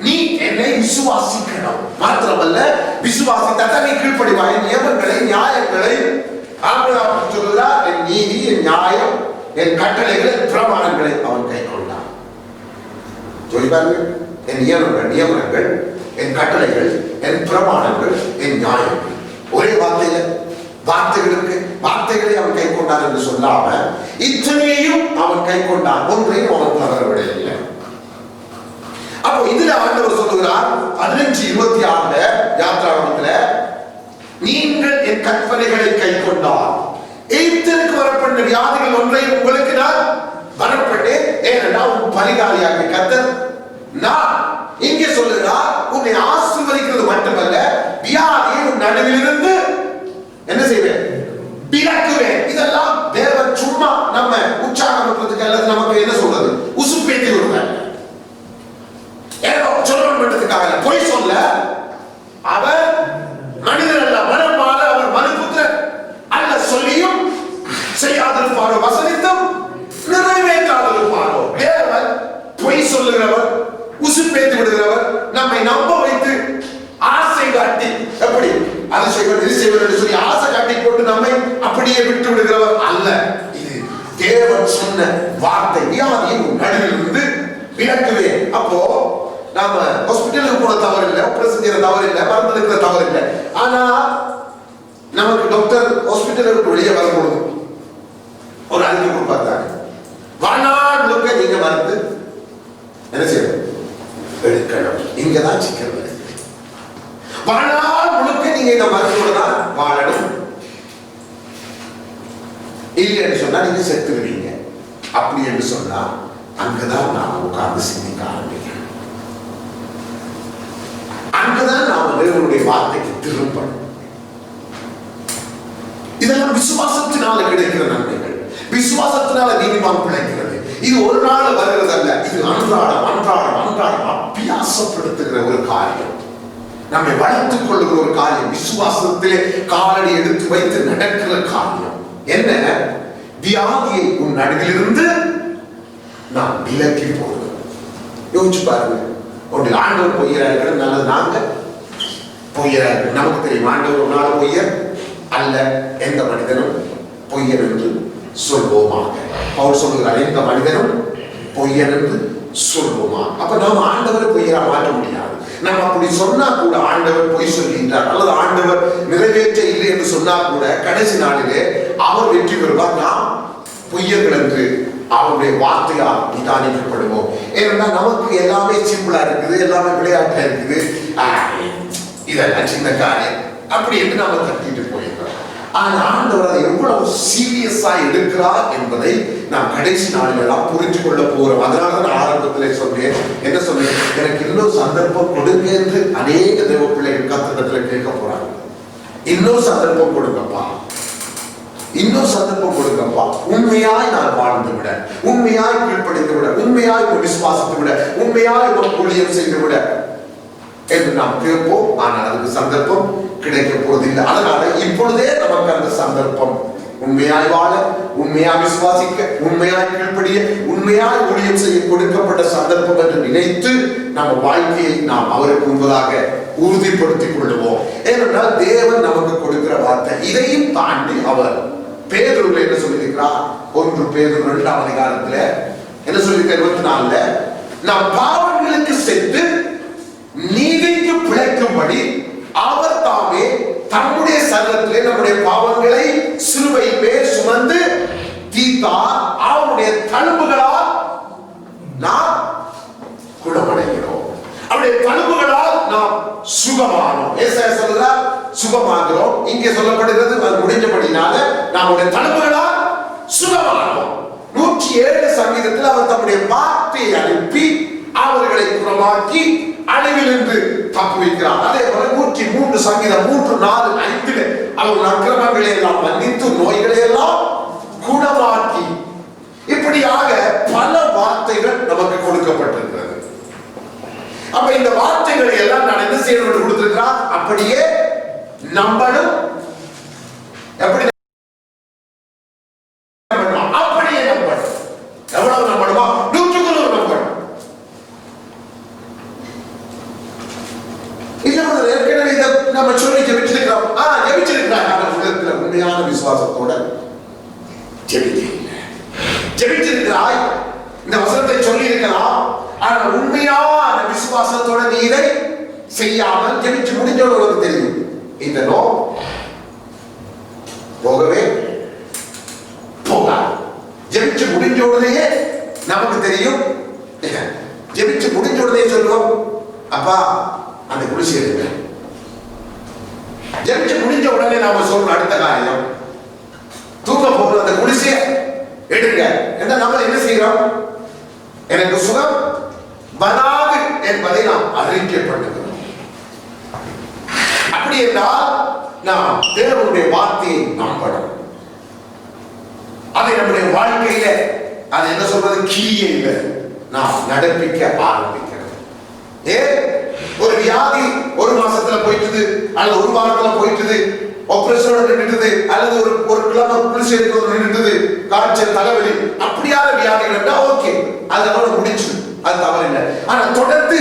நீ என்னை விசுவாசிக்கணும். மாத்திரமல்ல, விசுவாசித்தா நீ கீழ்ப்படிவாய். நியமங்களை நியாயங்களை ஆபிரகாம் சொல்லுகிறார், என் நீதி என் நியாயம் என் கட்டளைகள் என் பிரமாணங்களை அவன் கை கொண்டான். சொல்லிப்பாருங்க, என் நியமனங்கள் என் கட்டளைகள் என் பிரமாணங்கள் என் நியாயங்கள். ஒரே வார்த்தையில வார்த்தைகளை அவன் கை கொண்டான் என்று சொல்லாம இத்தனையையும் அவன் கை கொண்டான். ஒன்றையும் அவன் தவறவிடவில்லை. அப்போ இதுல ஆண்டவர் சொல்லுகிறார் 15:26 யாத்ராகமத்துல, நீங்கள் என் கற்பனைகளை கை கொண்டார் எய்த்திற்கு வரப்பட்ட வியாதிகள் ஒன்றையும் உங்களுக்கு நான் வரப்பட்டேன். ஏனென்றால் உன் பரிகாரியாக கர்த்தர் நான். இங்கே சொல்லுகிறார், உன்னை ஆசீர்வதிக்கிறது மட்டுமல்ல, வியாதியை உன் நடுவிலிருந்து என்ன செய்வேன், விலக்குவேன். இதெல்லாம் தேவன் சும்மா நம்ம உற்சாகம் பண்றதுக்கு அல்லது நமக்கு என்ன சொல்றது உசுப்பேத்தி விடுவேன் ஏதோ சொல்லணும் பண்றதுக்காக. பொய் சொல்ல அவர் மனிதர் அல்ல, மனமால அவர் மனுபுத்திரர் அல்ல. சொல்லியும் செய்யாதிருப்பாரோ, வசனித்தும் நிறைவேற்றாதிருப்பாரோ. தேவன் பொய் சொல்லுகிறவர், உசுப்பேத்தி விடுகிறவர், நம்மை நம்ப வைத்து ஆசை காட்டி எப்படி அது செய்வது இது செய்வது என்று சொல்லி ஆசை காட்டி போட்டு நம்மை அப்படியே விட்டு விடுகிறவர் அல்ல. இது தேவன் சொன்ன வார்த்தை. வியாதியை நடுவிலிருந்து விலக்குவேன். அப்போ நாம ஹாஸ்பிட்டலுக்கு போன தவறு இல்லை, ஆபரேஷன் செய்யற தவறு இல்லை, மருந்து எடுக்கிற தவறு இல்லை. ஆனா நமக்கு டாக்டர் ஹாஸ்பிட்டலுக்கு வெளியே வரும்பொழுது ஒரு அறிக்கை கொடுப்பாங்க, வாழ்நாள் முழுக்க நீங்க மருந்து என்ன செய்யணும், எடுக்கணும். இங்கதான் சிக்கல் வருது. வாழ்நாள் முழுக்க நீங்க இந்த மருந்தோட தான் வாழணும். இல்லைன்னு சொன்னா நீங்க செத்துருவீங்க. அப்படி என்று சொன்னா அங்கதான் நாம உட்கார்ந்து சிந்திக்க ஆரம்பிக்கணும். அங்கதான் நாம தேவனுடைய வார்த்தைக்கு திரும்பணும். இதெல்லாம் விசுவாசத்தினால கிடைக்கிற நன்மைகள், விசுவாசத்தினால நீதிமான் பிழைக்கிறது. இது ஒரு நாள் வருகிறது அல்ல, இது அன்றாடம் அன்றாடம் அன்றாடம் அபியாசப்படுத்துகிற ஒரு காரியம், நம்மை வளர்த்துக் கொள்ளுகிற ஒரு காரியம், விசுவாசத்திலே காலடி எடுத்து வைத்து நடக்கிற காரியம். என்ன, வியாதியை உன் நடுவிலிருந்து நான் விலக்கி போடுகிறேன். யோசிச்சு பாருங்க. ஒன்று ஆண்டவர் பொய்யரா இருக்கிறது நல்லது, நாங்க பொய்யரா இருக்கிறது. நமக்கு தெரியும் ஆண்டவர் ஒரு நாள் பொய்யர் அல்ல, எந்த மனிதனும் பொய்யன் என்று சொல்வோமாக. அவர் சொல்லுகிறார், எந்த மனிதனும் பொய்யன் என்று சொல்வோமா. அப்ப நாம் ஆண்டவரை பொய்யரா மாற்ற முடியாது. நம்ம அப்படி சொன்னா கூட ஆண்டவர் பொய் சொல்கின்றார் அல்லது ஆண்டவர் நிறைவேற்ற இல்லை என்று சொன்னா கூட கடைசி நாளிலே அவர் வெற்றி பெறுவார். நாம் பொய்யர்கள் என்று அவருடைய வார்த்தையால் நிதானிக்கப்படுவோம். ஏன்னா நமக்கு எல்லாமே சிம்பிளா இருக்குது, எல்லாமே விளையாட்டா இருக்குது, இதெல்லாம் சின்ன காரியம் அப்படி என்று நாம தட்டிட்டு போயிருக்கிறோம். ஆனா ஆண்டவர் அதை எவ்வளவு சீரியஸா எடுக்கிறார் என்பதை நாம் கடைசி நாளில் எல்லாம் புரிஞ்சு கொள்ள போறோம். அதனாலதான் நான் ஆரம்பத்திலே சொன்னேன், என்ன சொன்னேன், எனக்கு இன்னொரு சந்தர்ப்பம் கொடுங்க என்று அநேக தேவ பிள்ளைகள் கர்த்தரிடத்துல கேட்க போறாங்க. இன்னொரு சந்தர்ப்பம் கொடுங்கப்பா, இன்னொரு சந்தர்ப்பம் கொடுங்கப்பா, உண்மையாய் நான் வாழ்ந்து விட, உண்மையாய் கீழ்ப்படிந்து விட, உண்மையாய் விசுவாசித்து விட, உண்மையாய் ஊழியம் செய்து விட என்று நாம் கேட்போம். ஆனால் அதுக்கு சந்தர்ப்பம் கிடைக்க போவதில்லை. அதனால இப்பொழுதே நமக்கு அந்த சந்தர்ப்பம் உண்மையாய் வாழ, உண்மையாய் விசுவாசிக்க, உண்மையாய் கீழ்ப்படிய, உண்மையாய் ஊழியம் செய்ய கொடுக்கப்பட்ட சந்தர்ப்பம் என்று நினைத்து நம்ம வாழ்க்கையை நாம் அவருக்கு முன்பதாக உறுதிப்படுத்திக் கொள்ளுவோம். ஏனென்றால் தேவன் நமக்கு கொடுக்கிற வார்த்தை. இதையும் தாண்டி அவர் பேதுருவில் என்ன சொல்லியிருக்கிறார், 1 பேதுரு 2ஆம் அதிகாரத்துல என்ன சொல்லியிருக்க 24 நாம் பாவங்களுக்கு செத்து நீதிக்கு பிழைக்கும்படி அவர் தாமே தம்முடைய சரீரத்திலே நம்முடைய பாவங்களை சிலுவையின் மேல் சுமந்து தீர்த்தார். அவருடைய தழும்புகளால் நாம் குணமடைகிறோம், அவருடைய தழும்புகளால் நாம் சுகமானோம். ஏசாயா சொல்றார் சுகமாகிறோம். இங்கே சொல்லப்படுகிறது அது முடிஞ்சபடினால நம்முடைய தழும்புகளால் சுகமானோம். 107 சங்கீதத்தில் அவர் தம்முடைய வார்த்தையை அனுப்பி அவர்களை குணமாக்கி அழிவில் இருந்து தப்புவிக்கிறார். அதே போல 103 சங்கீதம் 3, 4, 5 அவர்கள் அக்கிரமங்களை எல்லாம் மன்னித்து நோய்களை எல்லாம் குணமாக்கி, இப்படியாக பல வார்த்தைகள் நமக்கு கொடுக்கப்பட்டிருக்கிறது. அப்ப இந்த வார்த்தைகளை எல்லாம் நான் என்ன செய்யணும் கொடுத்திருக்கிறார், அப்படியே நம்பணும். எப்படி அப்படியே நம்பணும். எவ்வளவு நம்பணுமா? 100க்கு 100 நம்பணும். ஏற்கனவே இதை நம்ம சொல்லி ஜெபிச்சிருக்கிறோம். ஜெபிச்சிருக்கிறாங்க. அவர் உண்மையான விசுவாசத்தோட ஜெபிச்சிருக்கிறாய். இந்த வசனத்தை சொல்லி இருக்கலாம். ஆனால் உண்மையான விசுவாசத்தோட நீ இதை செய்யாமல் ஜெபிச்சு முடிஞ்சோட உனக்கு தெரியும் இந்த நோ போகவே போகாது. ஜெபிச்சு முடிஞ்ச உடனே நமக்கு தெரியும். ஜெபிச்சு முடிஞ்ச உடனே சொல்லுவோம், அப்பா அந்த குடிசை எடுங்க. ஜெபிச்சு முடிஞ்ச உடனே நாம சொல்ற அடுத்த காரியம், தூக்க போகிற அந்த குடிசையை எடுங்க. என்ன நம்ம என்ன செய்யறோம்? எனக்கு சுகம் வராது என்பதை நாம் அறிக்கை பண்ணுகிறோம். அப்படி என்றால் நாம் தேவனுடைய வார்த்தையை நம்பணும். அதை நம்முடைய வாழ்க்கையில அது என்ன சொல்றது, கிரியையில நாம் நடப்பிக்க ஆரம்பிக்கிறோம். ஒரு வியாதி 1 மாசத்துல போயிட்டுது, அல்லது 1 வாரத்துல போயிட்டுது, ஆபரேஷனோட நின்றுது, அல்லது ஒரு கிழமை குளிச்சு எடுக்கிறது நின்றுது, காய்ச்சல், தலைவலி, அப்படியான வியாதிகள் இருந்தா ஓகே, அதோட முடிச்சு, அது தவறு இல்லை. ஆனா தொடர்ந்து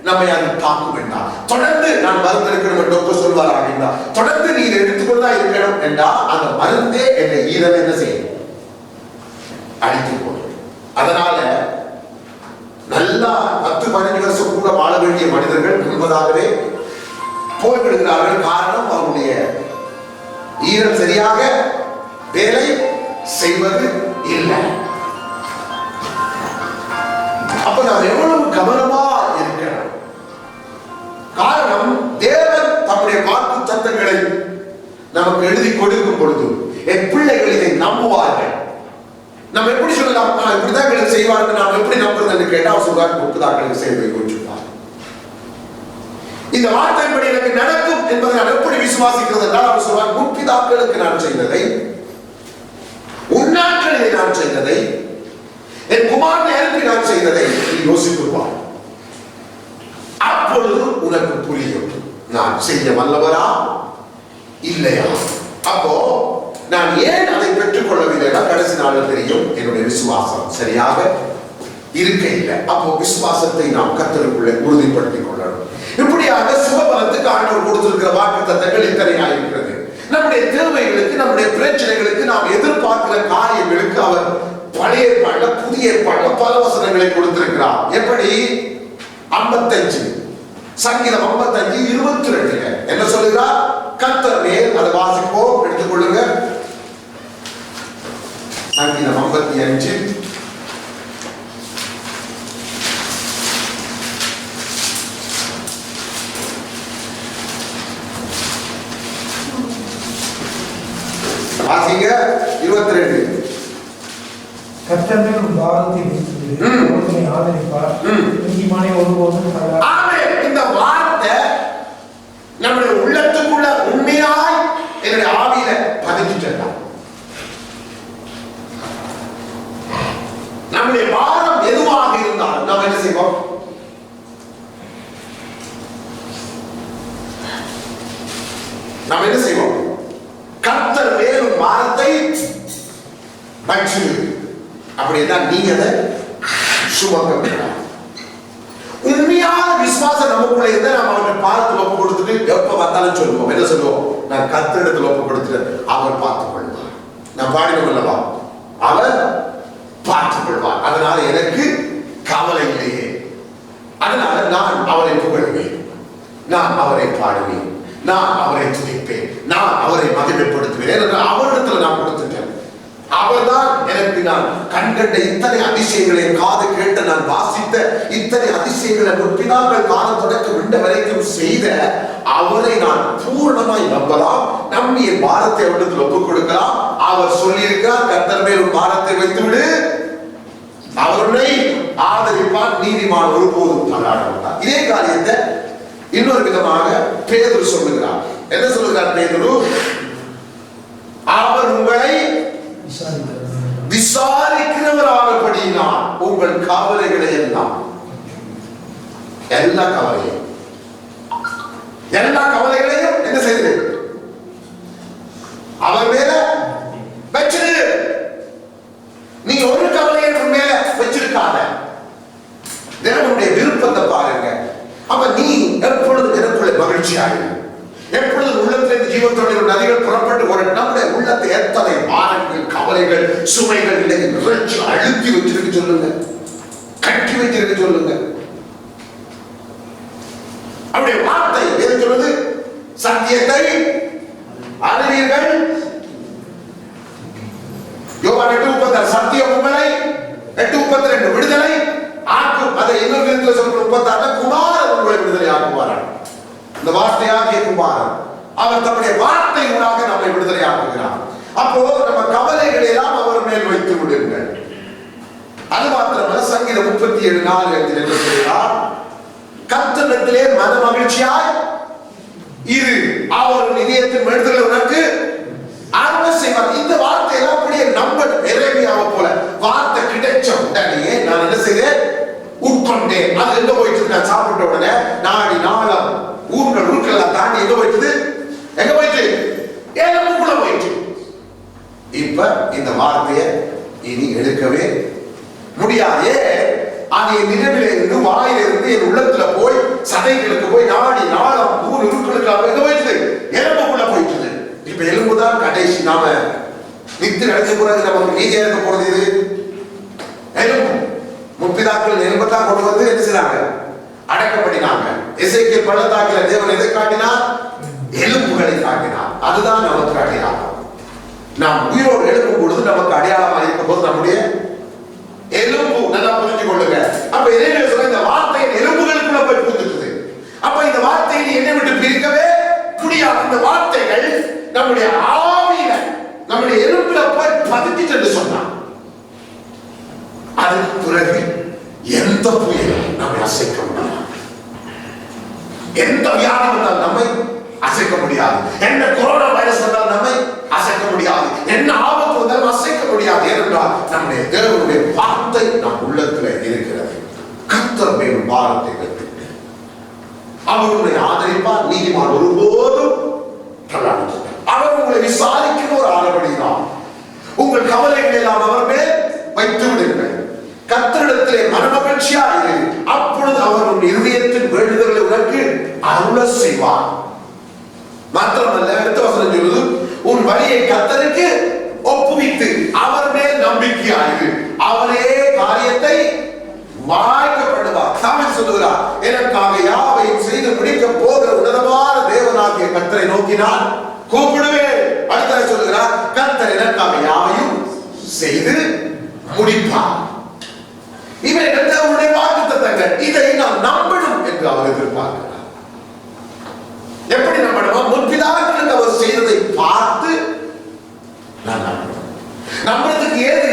நம்மை அது தாக்க வேண்டாம். தொடர்ந்து நான் மருந்து எடுக்கணும் டாக்டர் சொல்வார் அப்படின்னா, தொடர்ந்து நீ இதை எடுத்துக்கொண்டா இருக்கணும் என்றா அந்த மருந்தே என்னை ஈரல் என்ன செய்யும், அடித்து போடும். அதனால நல்லா 10-15 வருஷம் கூட வாழ வேண்டிய மனிதர்கள் முன்பதாகவே போய்விடுகிறார்கள். காரணம் அவருடைய ஈரல் சரியாக வேலை செய்வது இல்லை. அப்ப நாம் எவ்வளவு கவனமா இருக்கிறோம். காரணம், தேவன் தம்முடைய வாக்கு சத்தங்களை நமக்கு எழுதி கொடுக்கும் பொழுது என் பிள்ளைகள் இதை நம்புவார்கள். நம்ம எப்படி சொல்லலாம், இப்படிதான் எங்களுக்கு செய்வார்கள், நாம் எப்படி நம்புறது கேட்டா சொல்றாங்க, முப்பதாக்களுக்கு செய்வதை குறிச்சுப்பார். இந்த வார்த்தைப்படி எனக்கு நடக்கும் என்பதை நான் எப்படி விசுவாசிக்கிறது என்றால் அவர் சொல்றார், முற்பிதாக்களுக்கு நான் செய்ததை, உன்னாட்களிலே நான் செய்ததை, என் குமாரனை அனுப்பி நான் செய்ததை நீ யோசித்துவார். அப்பொழுது உனக்கு புரியும் நான் செய்ய வல்லவரா இல்லையா. அப்போ நான் ஏன் அதை பெற்றுக் கொள்ளவில்லைன்னா கடைசி நாளில் தெரியும் என்னுடைய விசுவாசம் சரியாக இருக்க இல்லை. அப்போ விசுவாசத்தை நாம் கர்த்தருக்குள்ளே உறுதிப்படுத்திக் கொள்ளணும். இப்படியாக சுகபலத்துக்கு ஆண்டவர் கொடுத்திருக்கிற வாக்குத்தத்தங்கள் இத்தனையா இருக்கிறது. நம்முடைய தேவைகளுக்கு, நம்முடைய பிரச்சனைகளுக்கு, நாம் எதிர்பார்க்கிற காரியங்களுக்கு அவர் பழைய ஏற்பாடுல புதிய ஏற்பாடுல பல வசனங்களை கொடுத்திருக்கிறார். எப்படி? 55 சங்கீதம் 55:22 என்ன சொல்லுகிறார்? கர்த்தர் மேல், அதை வாசிப்போம், எடுத்துக்கொள்ளுங்க. சங்கீதம் 55 வாசிங்க. 22 கர்த்தர் மேல் பாரத்தை வைத்து ஆதரிப்பார், நீதிமானை ஒருபோதும் தள்ளார். ஆமென். இந்த வார்த்தை நம்முடைய உள்ளத்துக்குள்ள உண்மையாய் என்னுடைய ஆவியில பதிஞ்சிட்டா, நம்முடைய பாரம் எதுவாக இருந்தாலும் நாம் என்ன செய்வோம்? நாம் என்ன செய்வோம்? கர்த்தர் மேலும் பாரத்தை வச்சு, அப்படிதான் நீங்க அதை சுமக்க. உண்மையான விசுவாசம் நமக்குள்ள இருந்தா நம்ம அவருடைய பாரத்தில் ஒப்பு கொடுத்துட்டு எப்ப பார்த்தாலும் சொல்லுவோம், என்ன சொல்லுவோம்? நான் கர்த்தரிடத்தில் ஒப்பு கொடுத்துட்டு அவர் பார்த்துக் கொள்வார். நான் பாடினோம் அல்லவா, அவர் பார்த்துக் கொள்வார். அதனால எனக்கு கவலை இல்லையே. அதனால நான் அவரை புகழ்வேன், நான் அவரை பாடுவேன், நான் அவரை துதிப்பேன், நான் அவரை மகிமைப்படுத்துவேன். ஏனென்றால் அவரிடத்துல நான் கொடுத்துட்டேன். அவர்தான் எனக்கு நான் கண்கண்ட இத்தனை அதிசயங்களை, காது கேட்ட நான் வாசித்த இத்தனை அதிசயங்களை, முற்பிதாக்கள் காலம் தொடக்கம் இன்று வரைக்கும் செய்த அவரை நான் பூர்ணமாய் நம்பலாம். நம்பி என் பாரத்தை அவரிடத்தில் ஒப்புக் கொடுக்கலாம். அவர் சொல்லியிருக்கிறார், கர்த்தர் மேல் பாரத்தை வைத்து விடு, அவருடைய ஆதரிப்பான், நீதிமான் ஒருபோதும் தள்ளாட மாட்டான். இதே காரியத்தை இன்னொரு விதமாக பேதுரு சொல்லுகிறார். என்ன சொல்லுகிறார் பேதுரு? அவர் உங்களை விசாரிக்கிறவராகபடியினால் உங்கள் கவலைகளை எல்லாம், எல்லா கவலைகளையும் என்ன செய்து அவர் மேல வச்சிரு. நீ ஒரு கவலையை மேல வச்சிருக்காத, தேவனுடைய விருப்பத்தை பாருங்க. அப்ப நீ எப்பொழுது எனக்குள்ள மகிழ்ச்சியாக, எப்பொழுது உள்ளத்திலிருந்து ஜீவத்தோட நதிகள் புறப்பட்டு ஒரு நம்முடைய உள்ளத்தை எத்தனை பாரங்கள், கவலைகள், சுமைகள் இன்னைக்கு நிறைச்சி அழுத்தி வச்சிருக்க சொல்லுங்க, கட்டி வைத்திருக்க சொல்லுங்க. அவருடைய வார்த்தை எது சொல்லுது? சத்தியத்தை அறிவீர்கள். யோவான் 8:36 சத்தியம் உங்களை, 8:32 விடுதலை ஆக்கும். அதை இன்னொரு விதத்தில் சொல்ற 36 குமாரன் உங்களை விடுதலை ஆக்குவாராம். இந்த வார்த்தையாகிய குமாரன் அவர் தம்முடைய வார்த்தை ஊடாக நம்மை விடுதலை ஆக்குகிறார். அப்போ நம்ம கவலைகளை எல்லாம் அவர் மேல் வைத்து விடுங்கள். அது மாத்திரமல்ல, சங்கீதம் 37:4 என்ன சொல்கிறார்? கர்த்தரிடத்திலே மன மகிழ்ச்சியாய் இரு, அவர் இதயத்தின் வேண்டுதலை உனக்கு அருள செய்வார். இந்த வார்த்தையெல்லாம் அப்படியே நம்பணும். எரேமியாவை போல வார்த்தை கிடைச்ச உடனே நான் என்ன செய்தேன்? உட்கொண்டேன். அது எங்க போயிட்டு? நான் சாப்பிட்ட உடனே நாடி நாளம் ஊர்கள் உருக்கெல்லாம் தாண்டி எங்க போயிட்டு? எங்க போயிட்டு? எலும்புக்குள்ள போயிட்டு. இப்ப இந்த வார்த்தையை இனி எடுக்கவே முடியாதே. அது என் நினைவில இருந்து, வாயில இருந்து, என் உள்ளத்துல போய், சதைகளுக்கு போய், நாடி நாளம் ஊர் உருக்களுக்காக எங்க போயிட்டு? எலும்புக்குள்ள போயிட்டு. இப்ப எலும்புதான் கடைசி. நாம நித்து நடக்க போறது, நமக்கு நீங்க இருக்க போறது இது எலும்பு. முற்பிதாக்கள் எலும்பத்தான் கொண்டு வந்து என்ன செய்றாங்க? அடக்கப்படினாங்க. எசேக்கியேல் பள்ளத்தாக்கில் தேவன் எதை காட்டினார்? எலும்புகளை காட்டினார். அதுதான் நமக்கு அடையாளம். நாம் உயிரோடு எழுப்பும் பொழுது நமக்கு அடையாளமாக இருக்கும் போது நம்முடைய எலும்பு. நல்லா புரிஞ்சு கொள்ளுங்க. அப்ப என்ன சொல்ற? இந்த வார்த்தையின் எலும்புகளுக்குள்ள போய் புகுந்துட்டு. அப்ப இந்த வார்த்தையை என்னை விட்டு பிரிக்கவே முடியாது. இந்த வார்த்தைகள் நம்முடைய ஆவியில, நம்முடைய எலும்புல போய் பதிஞ்சிட்டு சொன்னான். அதுக்கு பிறகு எந்த புயலும் நம்மை அசைக்க முடியாது. எந்த வியாதி வந்தால் நம்மை அசைக்க முடியாது. எந்த கொரோனா வைரஸ் வந்தால் நம்மை அசைக்க முடியாது. என்ன ஆபத்து வந்தாலும் அசைக்க முடியாது. ஏனென்றால் நம்முடைய தேவனுடைய வார்த்தை நம் உள்ளத்தில் இருக்கிறது. கர்த்தர் மேல் பாரத்தை வைத்து அவருடைய ஆதரிப்பார், நீதிமான் ஒருபோதும் தள்ளாடுவார். அவர் உங்களை விசாரிக்கிற ஒரு ஆரம்படிதான். உங்கள் கவலைகளை எல்லாம் அவர் மேல் வைத்து விடுங்கள். கர்த்தரிடத்திலே மனமகிழ்ச்சியா இரு, அப்பொழுது அவர் உன் இருதயத்தின் வேண்டுதல்களை உனக்கு அருள செய்வார். மாத்திரமல்ல, அடுத்த வசனம் சொல்லுது, உன் வழியை கர்த்தருக்கு ஒப்புவித்து அவர் மேல் நம்பிக்கையாயிரு, அவரே காரியத்தை வாய்க்கப்படுவார். தாவீது சொல்லுகிறார், எனக்காக யாவையும் செய்து முடிக்க போகிற உன்னதமான தேவனாகிய கர்த்தரை நோக்கினார் கூப்பிடுவேன். அடுத்த சொல்லுகிறார், கர்த்தர் எனக்காக யாவையும் செய்து முடிப்பார். இவைகள் தேவனுடைய வாக்குத்தத்தங்கள். இதை நாம் நம்பணும் என்று அவர் எதிர்பார்க்கிறார். எப்படி நம்பணுமா? முற்பிதாக்களுக்கு அவர் செய்ததை பார்த்து நான் நம்பணும். நம்புறதுக்கு ஏது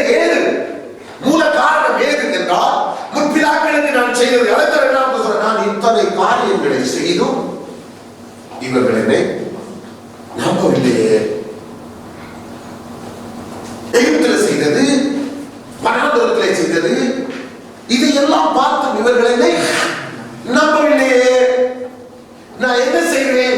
மூல காரணம் ஏது என்றால், முற்பிதாக்களுக்கு நான் செய்தது நான் இத்தனை காரியங்களை செய்தும் இவர்கள் என்னை நம்பவில்லையே. எகிப்தில் செய்தது, வனாந்தரத்தில் செய்தது, இதையெல்லாம் பார்த்தும் இவர்கள் என்னை நம்பவில்லையே. நான் என்ன செய்கிறேன்?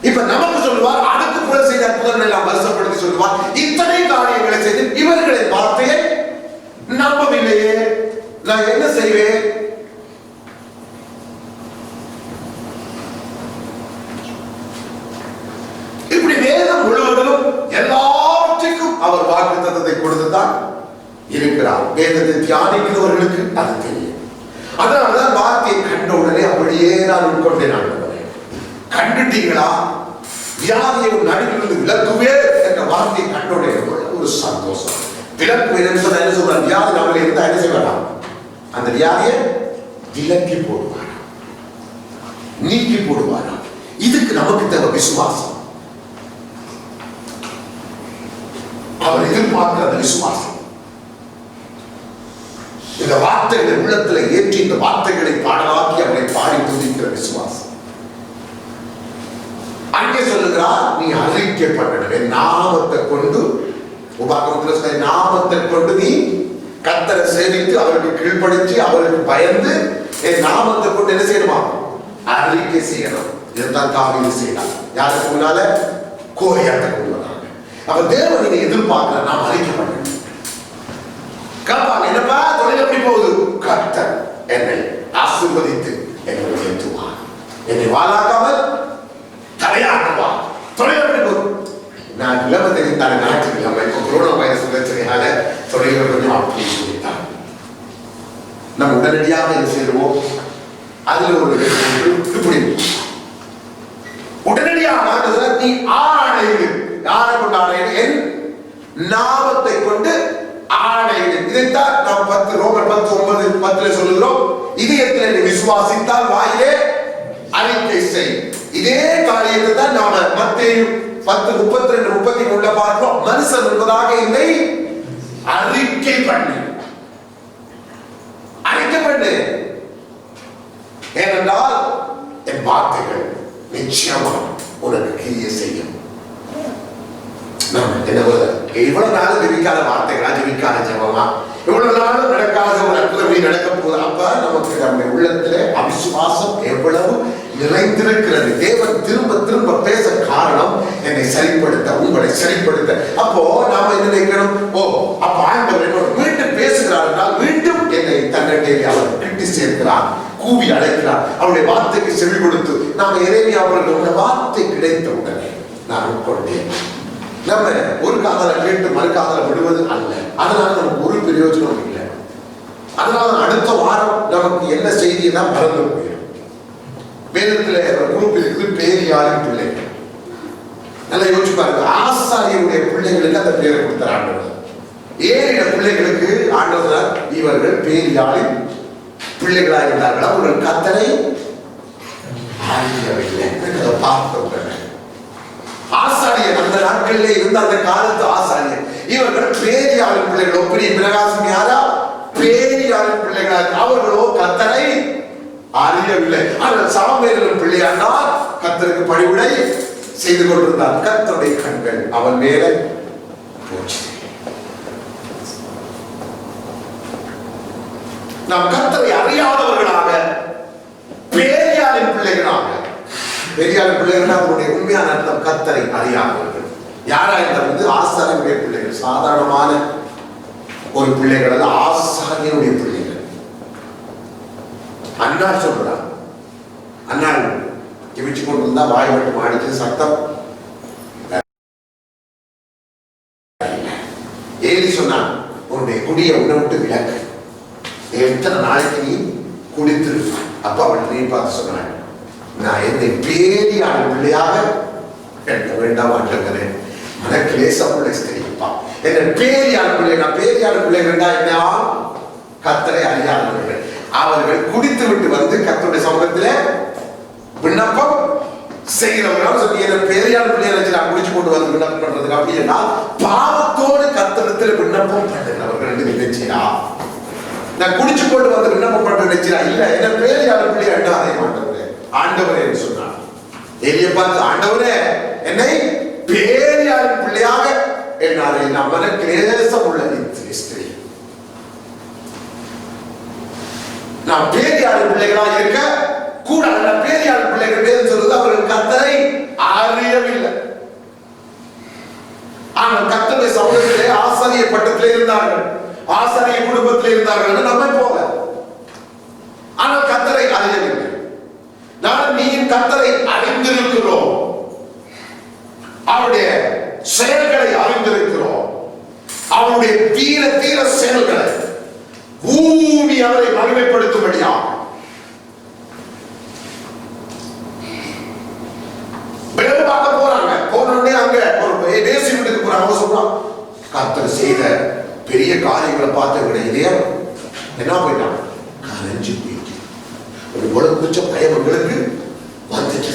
இப்ப நமக்கு சொல்லுவார், அதுக்கு புற செய்த அற்புதங்கள் எல்லாம் வருஷப்படுத்தி சொல்லுவார், இத்தனை காரியங்களை செய்து இவர்களின் வார்த்தையை நம்பவில்லையே, நான் என்ன செய்வேன்? இப்படி வேதம் முழுவதும் எல்லாவற்றுக்கும் அவர் வாக்குத்தத்தத்தை கொடுத்துதான் இருக்கிறார். வேதத்தை தியானிக்கிறவர்களுக்கு அது தெரியும். அதனாலதான் வார்த்தையை கண்ட உடனே அப்படியே நான் உட்கொண்டேன். கண்டுட்டீங்களா? வியாதியை நடுவிலிருந்து விலக்குவே என்ற வார்த்தையை கண்டோடைய ஒரு சந்தோஷம். விலக்குவே என்ன சொல்றார்? வியாதி நம்மளை இருந்தா என்ன செய்வாராம்? அந்த வியாதியை விலக்கி போடுவார், நீக்கி போடுவாரா. இதுக்கு நமக்கு தேவை விசுவாசம். அவர் எதிர்பார்க்கிற அந்த விசுவாசம். வார்த்தைகளை உள்ளத்துல ஏற்றி இந்த வார்த்தைகளை பாடலாக்கி அவரை பாடி துதிக்கிற விசுவாசம். அங்கே சொல்லுகிறார், நீ அறிக்கை பண்ணணும். என் நாமத்தை கொண்டு, உபாகமத்தில் சொல்ல, நாமத்தை கொண்டு நீ கர்த்தரை சேவித்து அவருக்கு கீழ்ப்படுத்தி அவருக்கு பயந்து என் நாமத்தை கொண்டு என்ன செய்யணுமா? அறிக்கை செய்யணும். இதுதான் தாவீது செய்யலாம். யாருக்கு முன்னால? கோலியாத்தை கொண்டு வராங்க. அப்ப தேவன் நீங்க எதிர்பார்க்கல, நாம் அறிக்கை பண்ணணும். கேட்பாங்க, என்னப்பா தொழில் எப்படி போகுது? கர்த்தர் என்னை ஆசீர்வதித்து என்னை உயர்த்துவார், என்னை வாழாக்காமல் தலையாக்குவார். தொழில் எப்படி போகுது? நான் இளம தெரிந்தாலே நாட்டுக்கு நம்ம இப்போ கொரோனா வைரஸ் பிரச்சனையால தொழில்கள் கொஞ்சம் அப்படி சொல்லிட்டாங்க. நம்ம உடனடியாக என்ன செய்வோம்? அதுல ஒரு இப்படி உடனடியாக நீ ஆணையிடு. யாரை கொண்டு ஆணையிடு? என் நாமத்தை கொண்டு ஆணையிடு. இதைத்தான் நாம் ரோமர் 10:9-10 சொல்லுகிறோம். இதயத்தில் நீ விசுவாசித்தால் வாயிலே அறிக்கை செய். இதே காரியத்தை தான் நாம மத்தேயு 10:32-33 பார்க்கிறோம். மனுஷன் என்பதாக என்னை அறிக்கை பண்ணு. அறிக்கை பண்ணு. ஏனென்றால் என் வார்த்தைகள் நிச்சயமா உனக்கு கிரியை செய்யும். இவ்வளவு நாள் ஜெபிக்காத வார்த்தைகளா, ஜெபிக்காத ஜெபமா, இவ்வளவு நாள் நடக்காத ஒரு அற்புதம் நடக்க போகுது. அப்ப நமக்கு நம்ம உள்ளத்துல அவிசுவாசம் எவ்வளவு நிறைந்திருக்கிறது. தேவன் திரும்ப திரும்ப பேச காரணம் என்னை சரிப்படுத்த, உங்களை சரிப்படுத்த. அப்போ நாம என்ன நினைக்கணும்? ஓ, அப்ப ஆண்டவர் என்னோட மீண்டும் பேசுகிறார் என்றால் மீண்டும் என்னை தன்னட்டே அவர் கிட்டி சேர்க்கிறார், கூவி அழைக்கிறார், அவருடைய வார்த்தைக்கு செவி கொடுத்து நாம எரேமியா அவர்களுடைய வார்த்தை கிடைத்த உடனே நான் உட்கொண்டேன். நம்ம ஒரு காதலை கேட்டு மறு காதலை விடுவது அல்ல. அதனால நமக்கு ஒரு பிரயோஜனம் இல்லை. அதனால அடுத்த வாரம் நமக்கு என்ன செய்தியை தான் மறந்து போயிடும். வேதத்துல குரூப் இருக்குது, பேரியாளின் பிள்ளைகள். நல்லா யோசிச்சு பாருங்க. ஆசாரியருடைய பிள்ளைகளுக்கு அந்த பேரை கொடுத்தார் ஆண்டவர். ஏறிய பிள்ளைகளுக்கு ஆண்டவர் இவர்கள் பேரியாளின் பிள்ளைகளாக இருந்தார்கள். அவர்கள் கர்த்தரை அறியவில்லை. அதை பார்த்த உடனே ஆசாரியர், அந்த நாட்களிலே இருந்த அந்த காலத்து ஆசாரியர், இவர்கள் பேரியாளின் பிள்ளைகளோ, பெரிய பிரகாசம் யாரா? பேரியாளின் பிள்ளைகளாக, அவர்களோ கர்த்தரை அறியவில்லை. ஆனால் சாமுவேலின் பிள்ளையாண்டார் கர்த்தருக்கு பணிவிடை செய்து கொண்டிருந்தார். கர்த்தருடைய கண்கள் அவன் மேலே போச்சு. நாம் கர்த்தரை அறியாதவர்களாக, பேரியாளின் பிள்ளைகளாக, பேரியாளின் பிள்ளைகள் அவருடைய உண்மையான அர்த்தம் கர்த்தரை அறியாதவர்கள். யாரா இருந்தால் ஆசாரியனுடைய பிள்ளைகள், சாதாரணமான ஒரு பிள்ளைகள் அல்ல, ஆசாரியனுடைய பிள்ளைகள். அண்ணா சொல்றான், அண்ணா ஜெபிச்சு கொண்டு இருந்தா வாய் மட்டும் அடிச்சு சத்தம். ஏலி சொன்னான், உன்னுடைய குடியை உன்னை விட்டு விலக்கு, எத்தனை நாளைக்கு நீ குடித்திருப்பான். அப்ப அவன் நீ பார்த்து சொன்னான், நான் என்னை பேரியாள பிள்ளையாக கேட்க வேண்டாம் ஆண்டவரே, மனக்கிலேசம் உள்ள ஸ்திரிப்பான். என்ன பேரியாள பிள்ளை, நான் பேரியாள பிள்ளைகள் என்ன? கர்த்தரை அறியாதவர்கள். அவர்கள் குடித்து விட்டு வந்து கர்த்தருடைய சமூகத்திலே விண்ணப்பம் செய்கிறவர்கள். சொல்லி என்ன பேரியாள பிள்ளைகளை நான் குடிச்சு கொண்டு வந்து விண்ணப்பம் பண்றதுக்கு அப்படின்னா பாவத்தோடு கர்த்தரிடத்தில் விண்ணப்பம் பண்ணுகிறவர்கள் என்று நினைச்சியா? நான் குடிச்சு கொண்டு வந்து விண்ணப்பம் பண்ற நினைச்சியா? இல்ல, என்ன பேரியாள பிள்ளை அண்ணா அதை மாட்டேன் ஆண்டவரே என்று சொன்னார். எலியை பார்த்து, ஆண்டவரே என்னை பேரியாள பிள்ளையாக என்னாலே நம்மள கிளேசம் உள்ள ஸ்திரீ, நாம் பேரியாள பிள்ளைகளாக இருக்க கூட. பேரியாள பிள்ளைகள் பேர் சொல்றது அவர்கள் கர்த்தரை அறியவில்லை. ஆனால் கர்த்தருடைய சமூகத்திலே ஆசாரிய பட்டத்திலே இருந்தார்கள், ஆசாரிய குடும்பத்திலே இருந்தார்கள் நம்மை போல. ஆனால் கர்த்தரை அறியவில்லை. நான் நீ கர்த்தரை அறிந்திருக்கிறோம், அவருடைய செயல்களை அறிந்திருக்கிறோம், அவருடைய தீர தீர செயல்களை, பூமி அவரை மகிமைப்படுத்தும்படியா பார்க்க போறாங்க. போனோடனே அங்க ஒரு தேசிய வீட்டுக்கு போறாங்க. சொல்றான், கர்த்தர் செய்த பெரிய காரியங்களை பார்த்த இதயம் என்ன போயிட்டாங்க, கரைஞ்சு போயிட்டு ஒரு உலக பயம் உங்களுக்கு வந்துட்டு.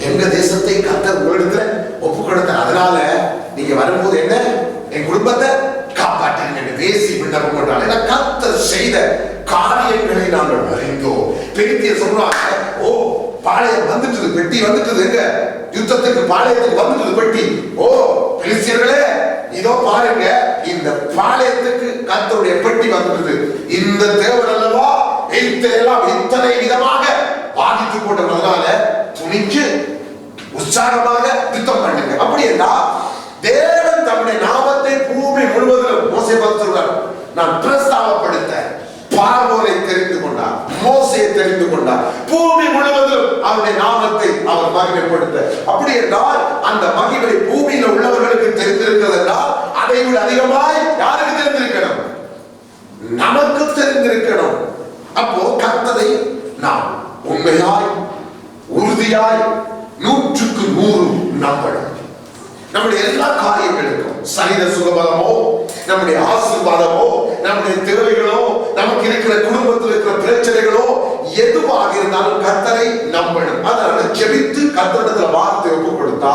எங்க தேசத்தை கர்த்தர் உங்களிடத்துல ஒப்பு கொடுத்தார். அதனால நீங்க வரும்போது என்ன, என் குடும்பத்தை காப்பாற்றுங்க வேசி விண்ணப்பம் பண்றாங்க. கர்த்தர் செய்த காரியங்களை நாங்கள் அறிந்தோம். பெரிய சொல்றாங்க, ஓ பாளையம் வந்துட்டது, பெட்டி வந்துட்டது, எங்க யுத்தத்துக்கு பாளையத்துக்கு வந்துட்டது பெட்டி. ஓ பெலிஸ்தியர்களே, இதோ பாருங்க, இந்த பாளையத்துக்கு கர்த்தருடைய பெட்டி வந்துட்டது. இந்த தேவன் அல்லவா எல்லாம் இத்தனை விதமாக பாதித்து போட்டதுனால துணிச்சு உற்சாகமாக யுத்தம் பண்ணுங்க. அப்படி என்றால் தேவன் தம்முடைய நாமத்தை பூமி முழுவதிலும் மோசே பார்த்துள்ளார். நான் பிரஸ்தாவப்படுத்த பார்வோனை தெரிந்து கொண்டார், மோசையை தெரிந்து கொண்டார், பூமி முழுவதிலும் அவருடைய நாமத்தை அவர் மகிமைப்படுத்த. அப்படி என்றால் அந்த மகிமை பூமியில உள்ளவர்களுக்கு தெரிந்திருக்கிறது என்றால் அதை விட அதிகமாய் யாருக்கு தெரிந்திருக்கணும்? நமக்கு தெரிந்திருக்கணும். அப்போ கர்த்தரை நாம் உண்மையாய் உறுதியாய் 100க்கு 100 நம்பணும். நம்முடைய எல்லா காரியங்களுக்கும் சரீர சுகபலமோ, நம்முடைய ஆசீர்வாதமோ, நம்முடைய தேவைகளோ, நமக்கு இருக்கிற குடும்பத்தில் இருக்கிற பிரச்சனைகளோ எதுவாக இருந்தாலும் கர்த்தரை நம்பணும். அதனால ஜெபித்து கர்த்தரிடத்துல வார்த்தை ஒப்பு கொடுத்தா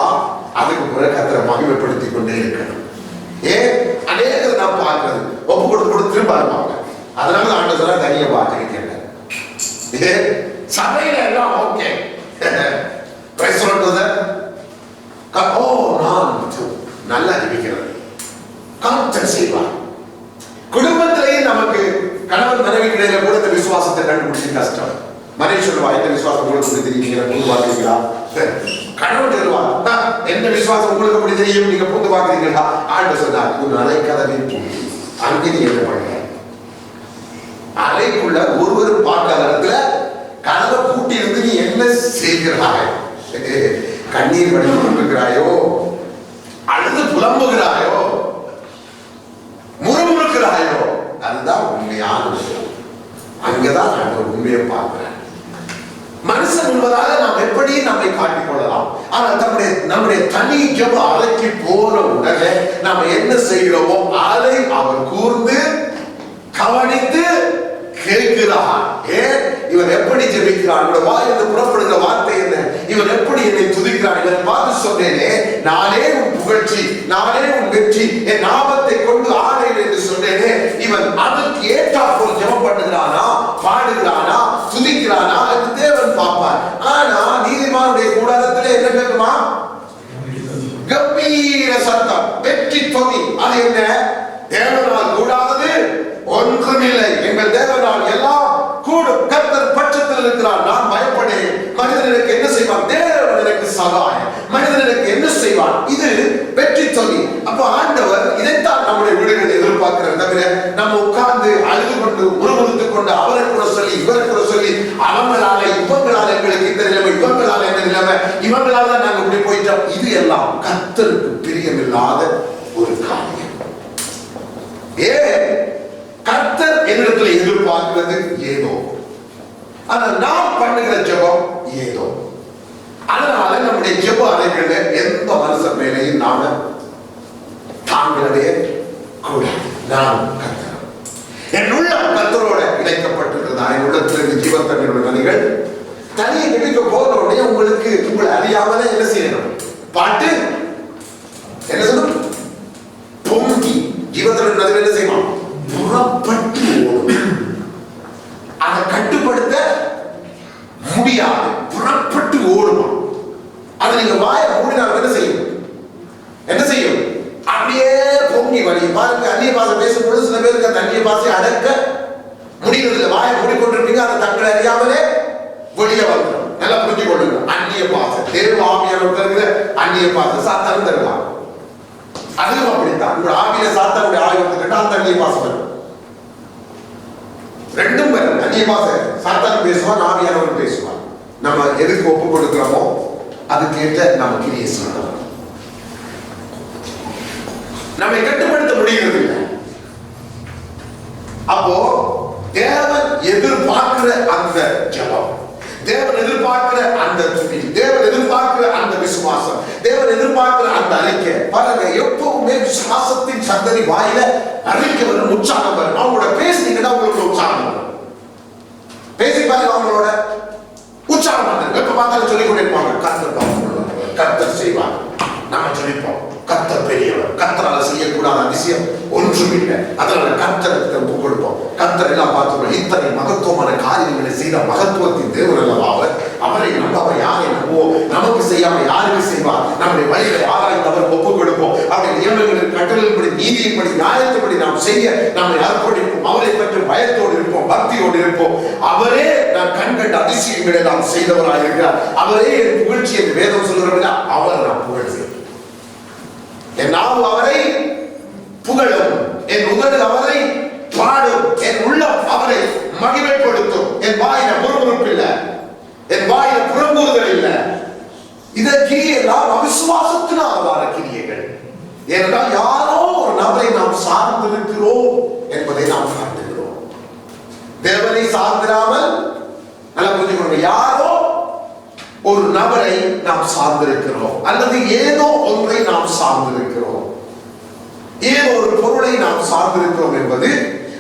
அதுக்கு பிறகு கர்த்தரை மகிமைப்படுத்திக் கொண்டே இருக்கணும். ஏன் அநேகர் நான் பார்க்கிறது ஒப்பு கொடுத்து திரும்ப இருப்பாங்க. அதனால ஆண்டவரா தனியா வார்த்தை கேட்டேன். சபையில எல்லாம் ஓகே நல்லா ஜெபிக்கிறது கர்த்தர் செய்வார். குடும்பத்திலேயே நமக்கு கணவன் மனைவி கிடையில கூட இந்த விசுவாசத்தை கண்டுபிடிச்சு கஷ்டம். மனைவி சொல்லுவா, இந்த விசுவாசம் உங்களுக்கு தெரியுங்க, புது பாக்குறீங்களா? கணவன் சொல்லுவா, என்ன விசுவாசம் உங்களுக்கு எப்படி தெரியும், நீங்க புது பாக்குறீங்களா? ஆண்டு சொன்னார், உன் அலைக்கதவை அங்கே நீ என்ன பண்ண அலைக்குள்ள ஒருவரும் பார்க்காத இடத்துல கதவை பூட்டி இருந்து நீ என்ன செய்கிறாய்? கண்ணீர் வடித்து கொண்டிருக்கிறாயோ, அழுது புலம்புகிறாயோ, முறுமுறுக்கிறாயோ, அதுதான் உண்மையான விஷயம். அங்கதான் நான் உண்மையை பார்க்கிறேன். மனுஷன் என்பதாக நாம் எப்படி நம்மை காட்டிக் கொள்ளலாம். ஆனால் நம்முடைய தனி ஜெப அறைக்கு போன உடனே நாம் என்ன செய்கிறோமோ அதை அவர் கூர்ந்து கவனித்து கேட்கிறார். ஏன் இவன் எப்படி ஜெபிக்கிறான், இவன் வாயிலிருந்து புறப்படுகிற வார்த்தை என்ன, இவன் எப்படி என்னை துதிக்கிறான், இவனை பார்த்து சொன்னேனே, நானே உன் புகழ்ச்சி, நானே உன் வெற்றி, என் நாமத்தை கொண்டு ஆணையில் என்று சொன்னேனே, இவன் அதற்கு ஏற்றாற்போல் ஜெபம் பண்ணுகிறானா, பாடுகிறானா, துதிக்கிறானா என்று தேவன் பார்ப்பார். ஆனா நீதிமானுடைய கூடாரத்திலே என்ன கேட்குமா? கம்பீர சத்தம், வெற்றி தொகை. அது என்ன? தேவனால் கூடாதது ஒன்றுமில்லை, எங்கள் தேவனால் எல்லாம் கூடும். கர்த்தர் பட்சத்தில் இருக்கிறார், நான் பயப்படேன். மனிதன் எனக்கு என்ன செய்வான்? தேவன் எனக்கு சகாயம். மனிதன் எனக்கு என்ன செய்வான்? இது வெற்றி தொகை. அப்போ ஆண்டவர் இதைத்தான் நம்முடைய வீடுகளில் எதிர்பார்க்கிறார். தவிர நம்ம உட்கார்ந்து அழுது கொண்டு முறுமுறுத்துக் கொண்டு அவரை கூட சொல்லி இவரை கூட சொல்லி அவங்களால இவங்களால எங்களுக்கு இந்த நிலைமை, இவங்களால என்ன நிலைமை, இவங்களால நாங்க இப்படி போயிட்டோம், இது எல்லாம் கர்த்தருக்கு பிரியமில்லாத ஒரு காரியம். ஏன்? கர்த்தர் என்னிடத்தில் எதிர்பார்க்கிறது ஏதோ, ஆனால் நாம் பண்ணுகிற ஜெபம் ஏதோ. அதனால நம்முடைய ஜெப அறைகள்ல எந்த மனுஷன் மேலையும் நாம தாங்களே கூட நான் கர்த்தர், என் உள்ளம் கர்த்தரோட இணைக்கப்பட்டிருக்கிறது. என் உள்ளத்திலிருந்து ஜீவன் தண்ணீரோட நதிகள் தனியை நினைக்க போன உடனே உங்களுக்கு உங்களை அறியாமலே என்ன செய்யணும்? பாட்டு என்ன சொல்லணும்? பொங்கி ஜீவத்தோட நதிகள் என்ன செய்யணும்? புறப்பட்டு ஓடும். அதை கட்டுப்படுத்த முடியாது, புறப்பட்டு ஓடுமா. அதை நீங்க வாயை மூடினால் என்ன செய்யும்? என்ன செய்யும்? அப்படியே பொங்கி வழி. பாருங்க, அந்நிய பாசை பேசும்போது சில பேருக்கு அந்த அந்நிய பாசை அடக்க முடியறதில்லை. வாயை மூடிக்கொண்டிருப்பீங்க, அதை தங்களை அறியாமலே வெளியே வந்துடும். நல்லா புரிஞ்சு கொள்ளுங்க. அந்நிய பாசை, தேவ ஆவியானவர் தருகிற அந்நிய பாசை சாத்தான் தருவாங்க. அதுவும் அப்படித்தான். உங்க ஆவியில சாத்தானுடைய ஆவி வந்துட்டா அந்த அந்நிய பாசம் வரும். ரெண்டும் வரும். அந்நிய பாசை சாத்தான் பேசுவான், ஆவியானவர் பேசுவான். நம்ம எதுக்கு ஒப்பு கொடுக்கிறோமோ அதுக்கேற்ற நம்ம கிரியை செய்யணும். நம்மை கட்டுப்படுத்த முடிகிறது இல்லை. அப்போ தேவன் எதிர்பார்க்கிற அந்த ஜெபம், தேவன் எதிர்பார்க்கிற அந்த துதி, தேவன் எதிர்பார்க்கிற அந்த விசுவாசம், தேவன் எதிர்பார்க்கிற அந்த அறிக்கை. பாருங்க, எப்பவுமே விசுவாசத்தின் சந்ததி வாயில அறிக்கை வரும், உற்சாகம் வரும். அவங்களோட பேசுனீங்கன்னா உங்களுக்கு உற்சாகம் வரும். பேசி பாருங்க, அவங்களோட உற்சாகம் வரும். எப்ப பார்த்தாலும் சொல்லிக் கொண்டே இருப்பாங்க, கர்த்தர் கர்த்தர் செய்வார். நாம சொல்லிப்போம், கர்த்தர் பெரியவர், கர்த்தரால செய்யக்கூடாத அதிசயம் ஒன்றும் இல்லை. அதனால கர்த்தருக்கு ஒப்பு கொடுப்போம். கர்த்தர் கர்த்தர் எல்லாம் பார்த்துக்கணும். இத்தனை மகத்துவமான காரியங்களை செய்த மகத்துவத்தின் தேவன் அல்லவா அவர். அவரை நம்பாம யாரை நம்புவோம்? நமக்கு செய்யாம யாருக்கு செய்வார்? நம்முடைய வழிகளை ஆராய்ந்து அவர் ஒப்புக் கொடுப்போம். அவருடைய நியமங்களின் கட்டளையின்படி, நீதியின்படி, நியாயத்தின்படி நாம் செய்ய நம்மை அர்ப்பணிப்போம். அவரை பற்றி பயத்தோடு இருப்போம், பக்தியோடு இருப்போம். அவரே நான் கண்கண்ட அதிசயங்களை நாம் செய்தவராக இருக்கிறார். அவரே என் புகழ்ச்சி என்று வேதம் சொல்கிறவர்களா, அவர் நான் புகழ்கிறேன். என் நாவு அவரை புகழும், என் உதடு அவரை பாடும், என் உள்ளம் அவரை மகிமைப்படுத்தும். என் வாயில முறுமுறுப்பு இல்ல, என் வாயில புறம்புறுதல் இல்ல. இத கிரியெல்லாம் அவிசுவாசத்தினால் வர கிரியைகள். ஏனென்றால் யாரோ ஒரு நபரை நாம் சார்ந்திருக்கிறோம் என்பதை நாம் காட்டுகிறோம். தேவனை சார்ந்திராமல், நல்லா புரிஞ்சுக்கணும், யாரோ ஒரு நபரை நாம் சார்ந்திருக்கிறோம், அல்லது ஏதோ ஒன்றை நாம் சார்ந்திருக்கிறோம், ஏதோ ஒரு பொருளை நாம் சார்ந்திருக்கிறோம் என்பது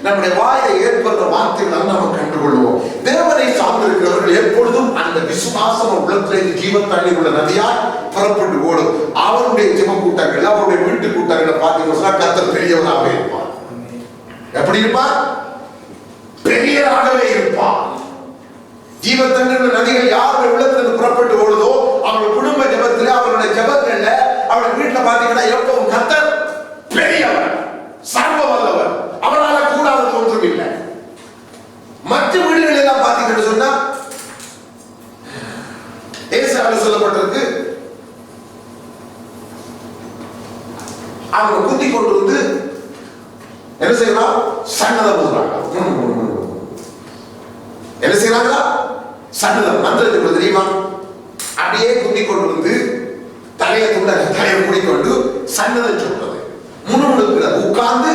நம்முடைய வாயை ஏற்படுற வார்த்தைகள் நாம் கண்டுகொள்வோம். தேவனை சார்ந்திருக்கிறவர்கள் எப்பொழுதும் அந்த விசுவாசம் உள்ளத்திலிருந்து ஜீவ தண்ணீர் உள்ள நதியால் புறப்பட்டு ஓடும். அவருடைய ஜெப கூட்டங்கள், அவருடைய வீட்டு கூட்டங்களை பார்த்தீங்கன்னா கர்த்தர் பெரியவராகவே இருப்பார். எப்படி இருப்பார்? பெரியவராகவே இருப்பார். ஜீவ தண்ணீர் நதிகள் யாருடைய உள்ளத்திலிருந்து புறப்பட்டு ஓடுதோ அவருடைய குடும்ப ஜெபத்தில், அவருடைய ஜெபங்கள்ல, அவருடைய வீட்டில் பார்த்தீங்கன்னா எப்பவும் கர்த்தர் பெரியவர், சர்வ வல்லவர், அவரால் கூடாதது ஒன்றும் இல்லை. மற்ற வீடுகள் எல்லாம் பார்த்தீங்கன்னு சொன்னா ஏசாயாவில் சொல்லப்பட்டிருக்கு, அவங்க குத்தி கொண்டு வந்து என்ன செய்யலாம்? சன்னதம் போடுறாங்க. என்ன செய்யறாங்களா? சன்னதம். மந்திரத்துக்கு தெரியுமா? அப்படியே குத்தி கொண்டு வந்து தலையை மூடிக்கொண்டு சன்னதம் சொல்றது, முணுமுணுக்கிற, உட்கார்ந்து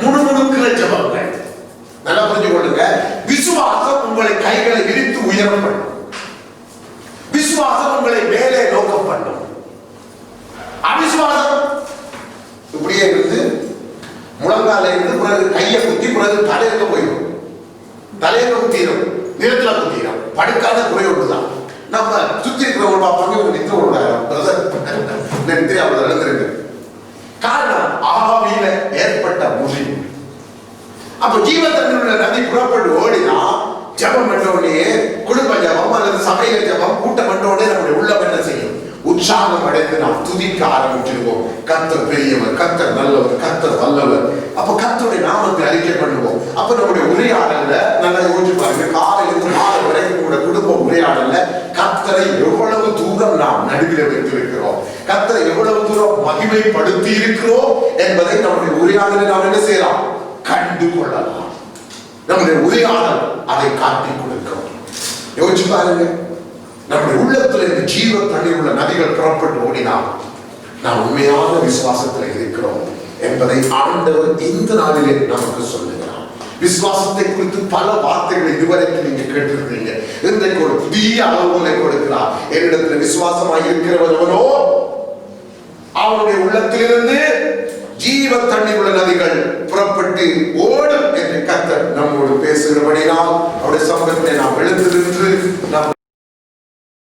முணுமுணுக்கிற ஜெபங்கள். நல்லா புரிஞ்சு கொள்ளுங்க. விசுவாசம் உங்களை கைகளை விரித்து உயரம் பண்ணும். விசுவாசம் உங்களை மேலே நோக்க பண்ணும். அவிசுவாசம் இப்படியே இருந்து முழங்கால இருந்து பிறகு கையை குத்தி பிறகு தலையில போயிடும். தலையில குத்திடும், நிலத்துல குத்திடும். படுக்காத குறை ஒன்றுதான். நம்ம சுத்தி இருக்கிறவங்க பார்ப்பாங்க, ஒரு நித்திர நித்திரை எழுந்திருக்கு. காரணம் ஆவியில ஏற்பட்ட முறிவு. அப்ப ஜீவத்தன்னுடைய நதி புறப்பட்டு ஓடினா ஜபம் பண்ண உடனே, குடும்ப ஜபம் அல்லது சபையில ஜபம் கூட்டம் பண்ண உடனே நம்முடைய உள்ளம் என்ன செய்யும்? உற்சாகம் அடைந்து நாம் துதிக்க ஆரம்பிச்சிருவோம். கர்த்தர் பெரியவர், கர்த்தர் நல்லவர், கர்த்தர் வல்லவர். அப்ப கர்த்தருடைய நாமத்தை அறிக்கை பண்ணுவோம். அப்ப நம்முடைய உரையாடல்ல நல்லா யோசிச்சு பாருங்க, காலையிலிருந்து மாலை வரைக்கும் கூட குடும்ப உரையாடல்ல கர்த்தரை எவ்வளவு தூரம் நாம் நடுவில் வைத்திருக்கிறோம், கர்த்தரை எவ்வளவு தூரம் மகிமைப்படுத்தி இருக்கிறோம் என்பதை நம்முடைய உரையாடலை நாம் என்ன செய்யலாம்? கண்டு கொள்ளலாம். நம்முடைய உரையாடல் அதை காட்டி கொடுக்கிறோம். யோசிச்சு பாருங்க, நம்முடைய உள்ளத்துல இந்த ஜீவ தண்ணீர் உள்ள நதிகள் புறப்பட்டு ஓடினால் நாம் உண்மையான விசுவாசத்தில் இருக்கிறோம் என்பதை ஆண்டவர் இந்த நாளிலே நமக்கு சொல்லுகிறார். விசுவாசத்தை குறித்து பல வார்த்தைகளை இதுவரைக்கும் நீங்க கேட்டிருக்கீங்க. இன்றைக்கு ஒரு புதிய அளவுகளை கொடுக்கிறார். என்னிடத்தில் விசுவாசமாய் இருக்கிறவனோ அவனுடைய உள்ளத்திலிருந்து ஜீவ தண்ணீர் உள்ள நதிகள் புறப்பட்டு ஓடும் என்று கர்த்தர் நம்மோடு பேசுகிறபடினால் அவருடைய சமூகத்தை நாம் எழுந்து நின்று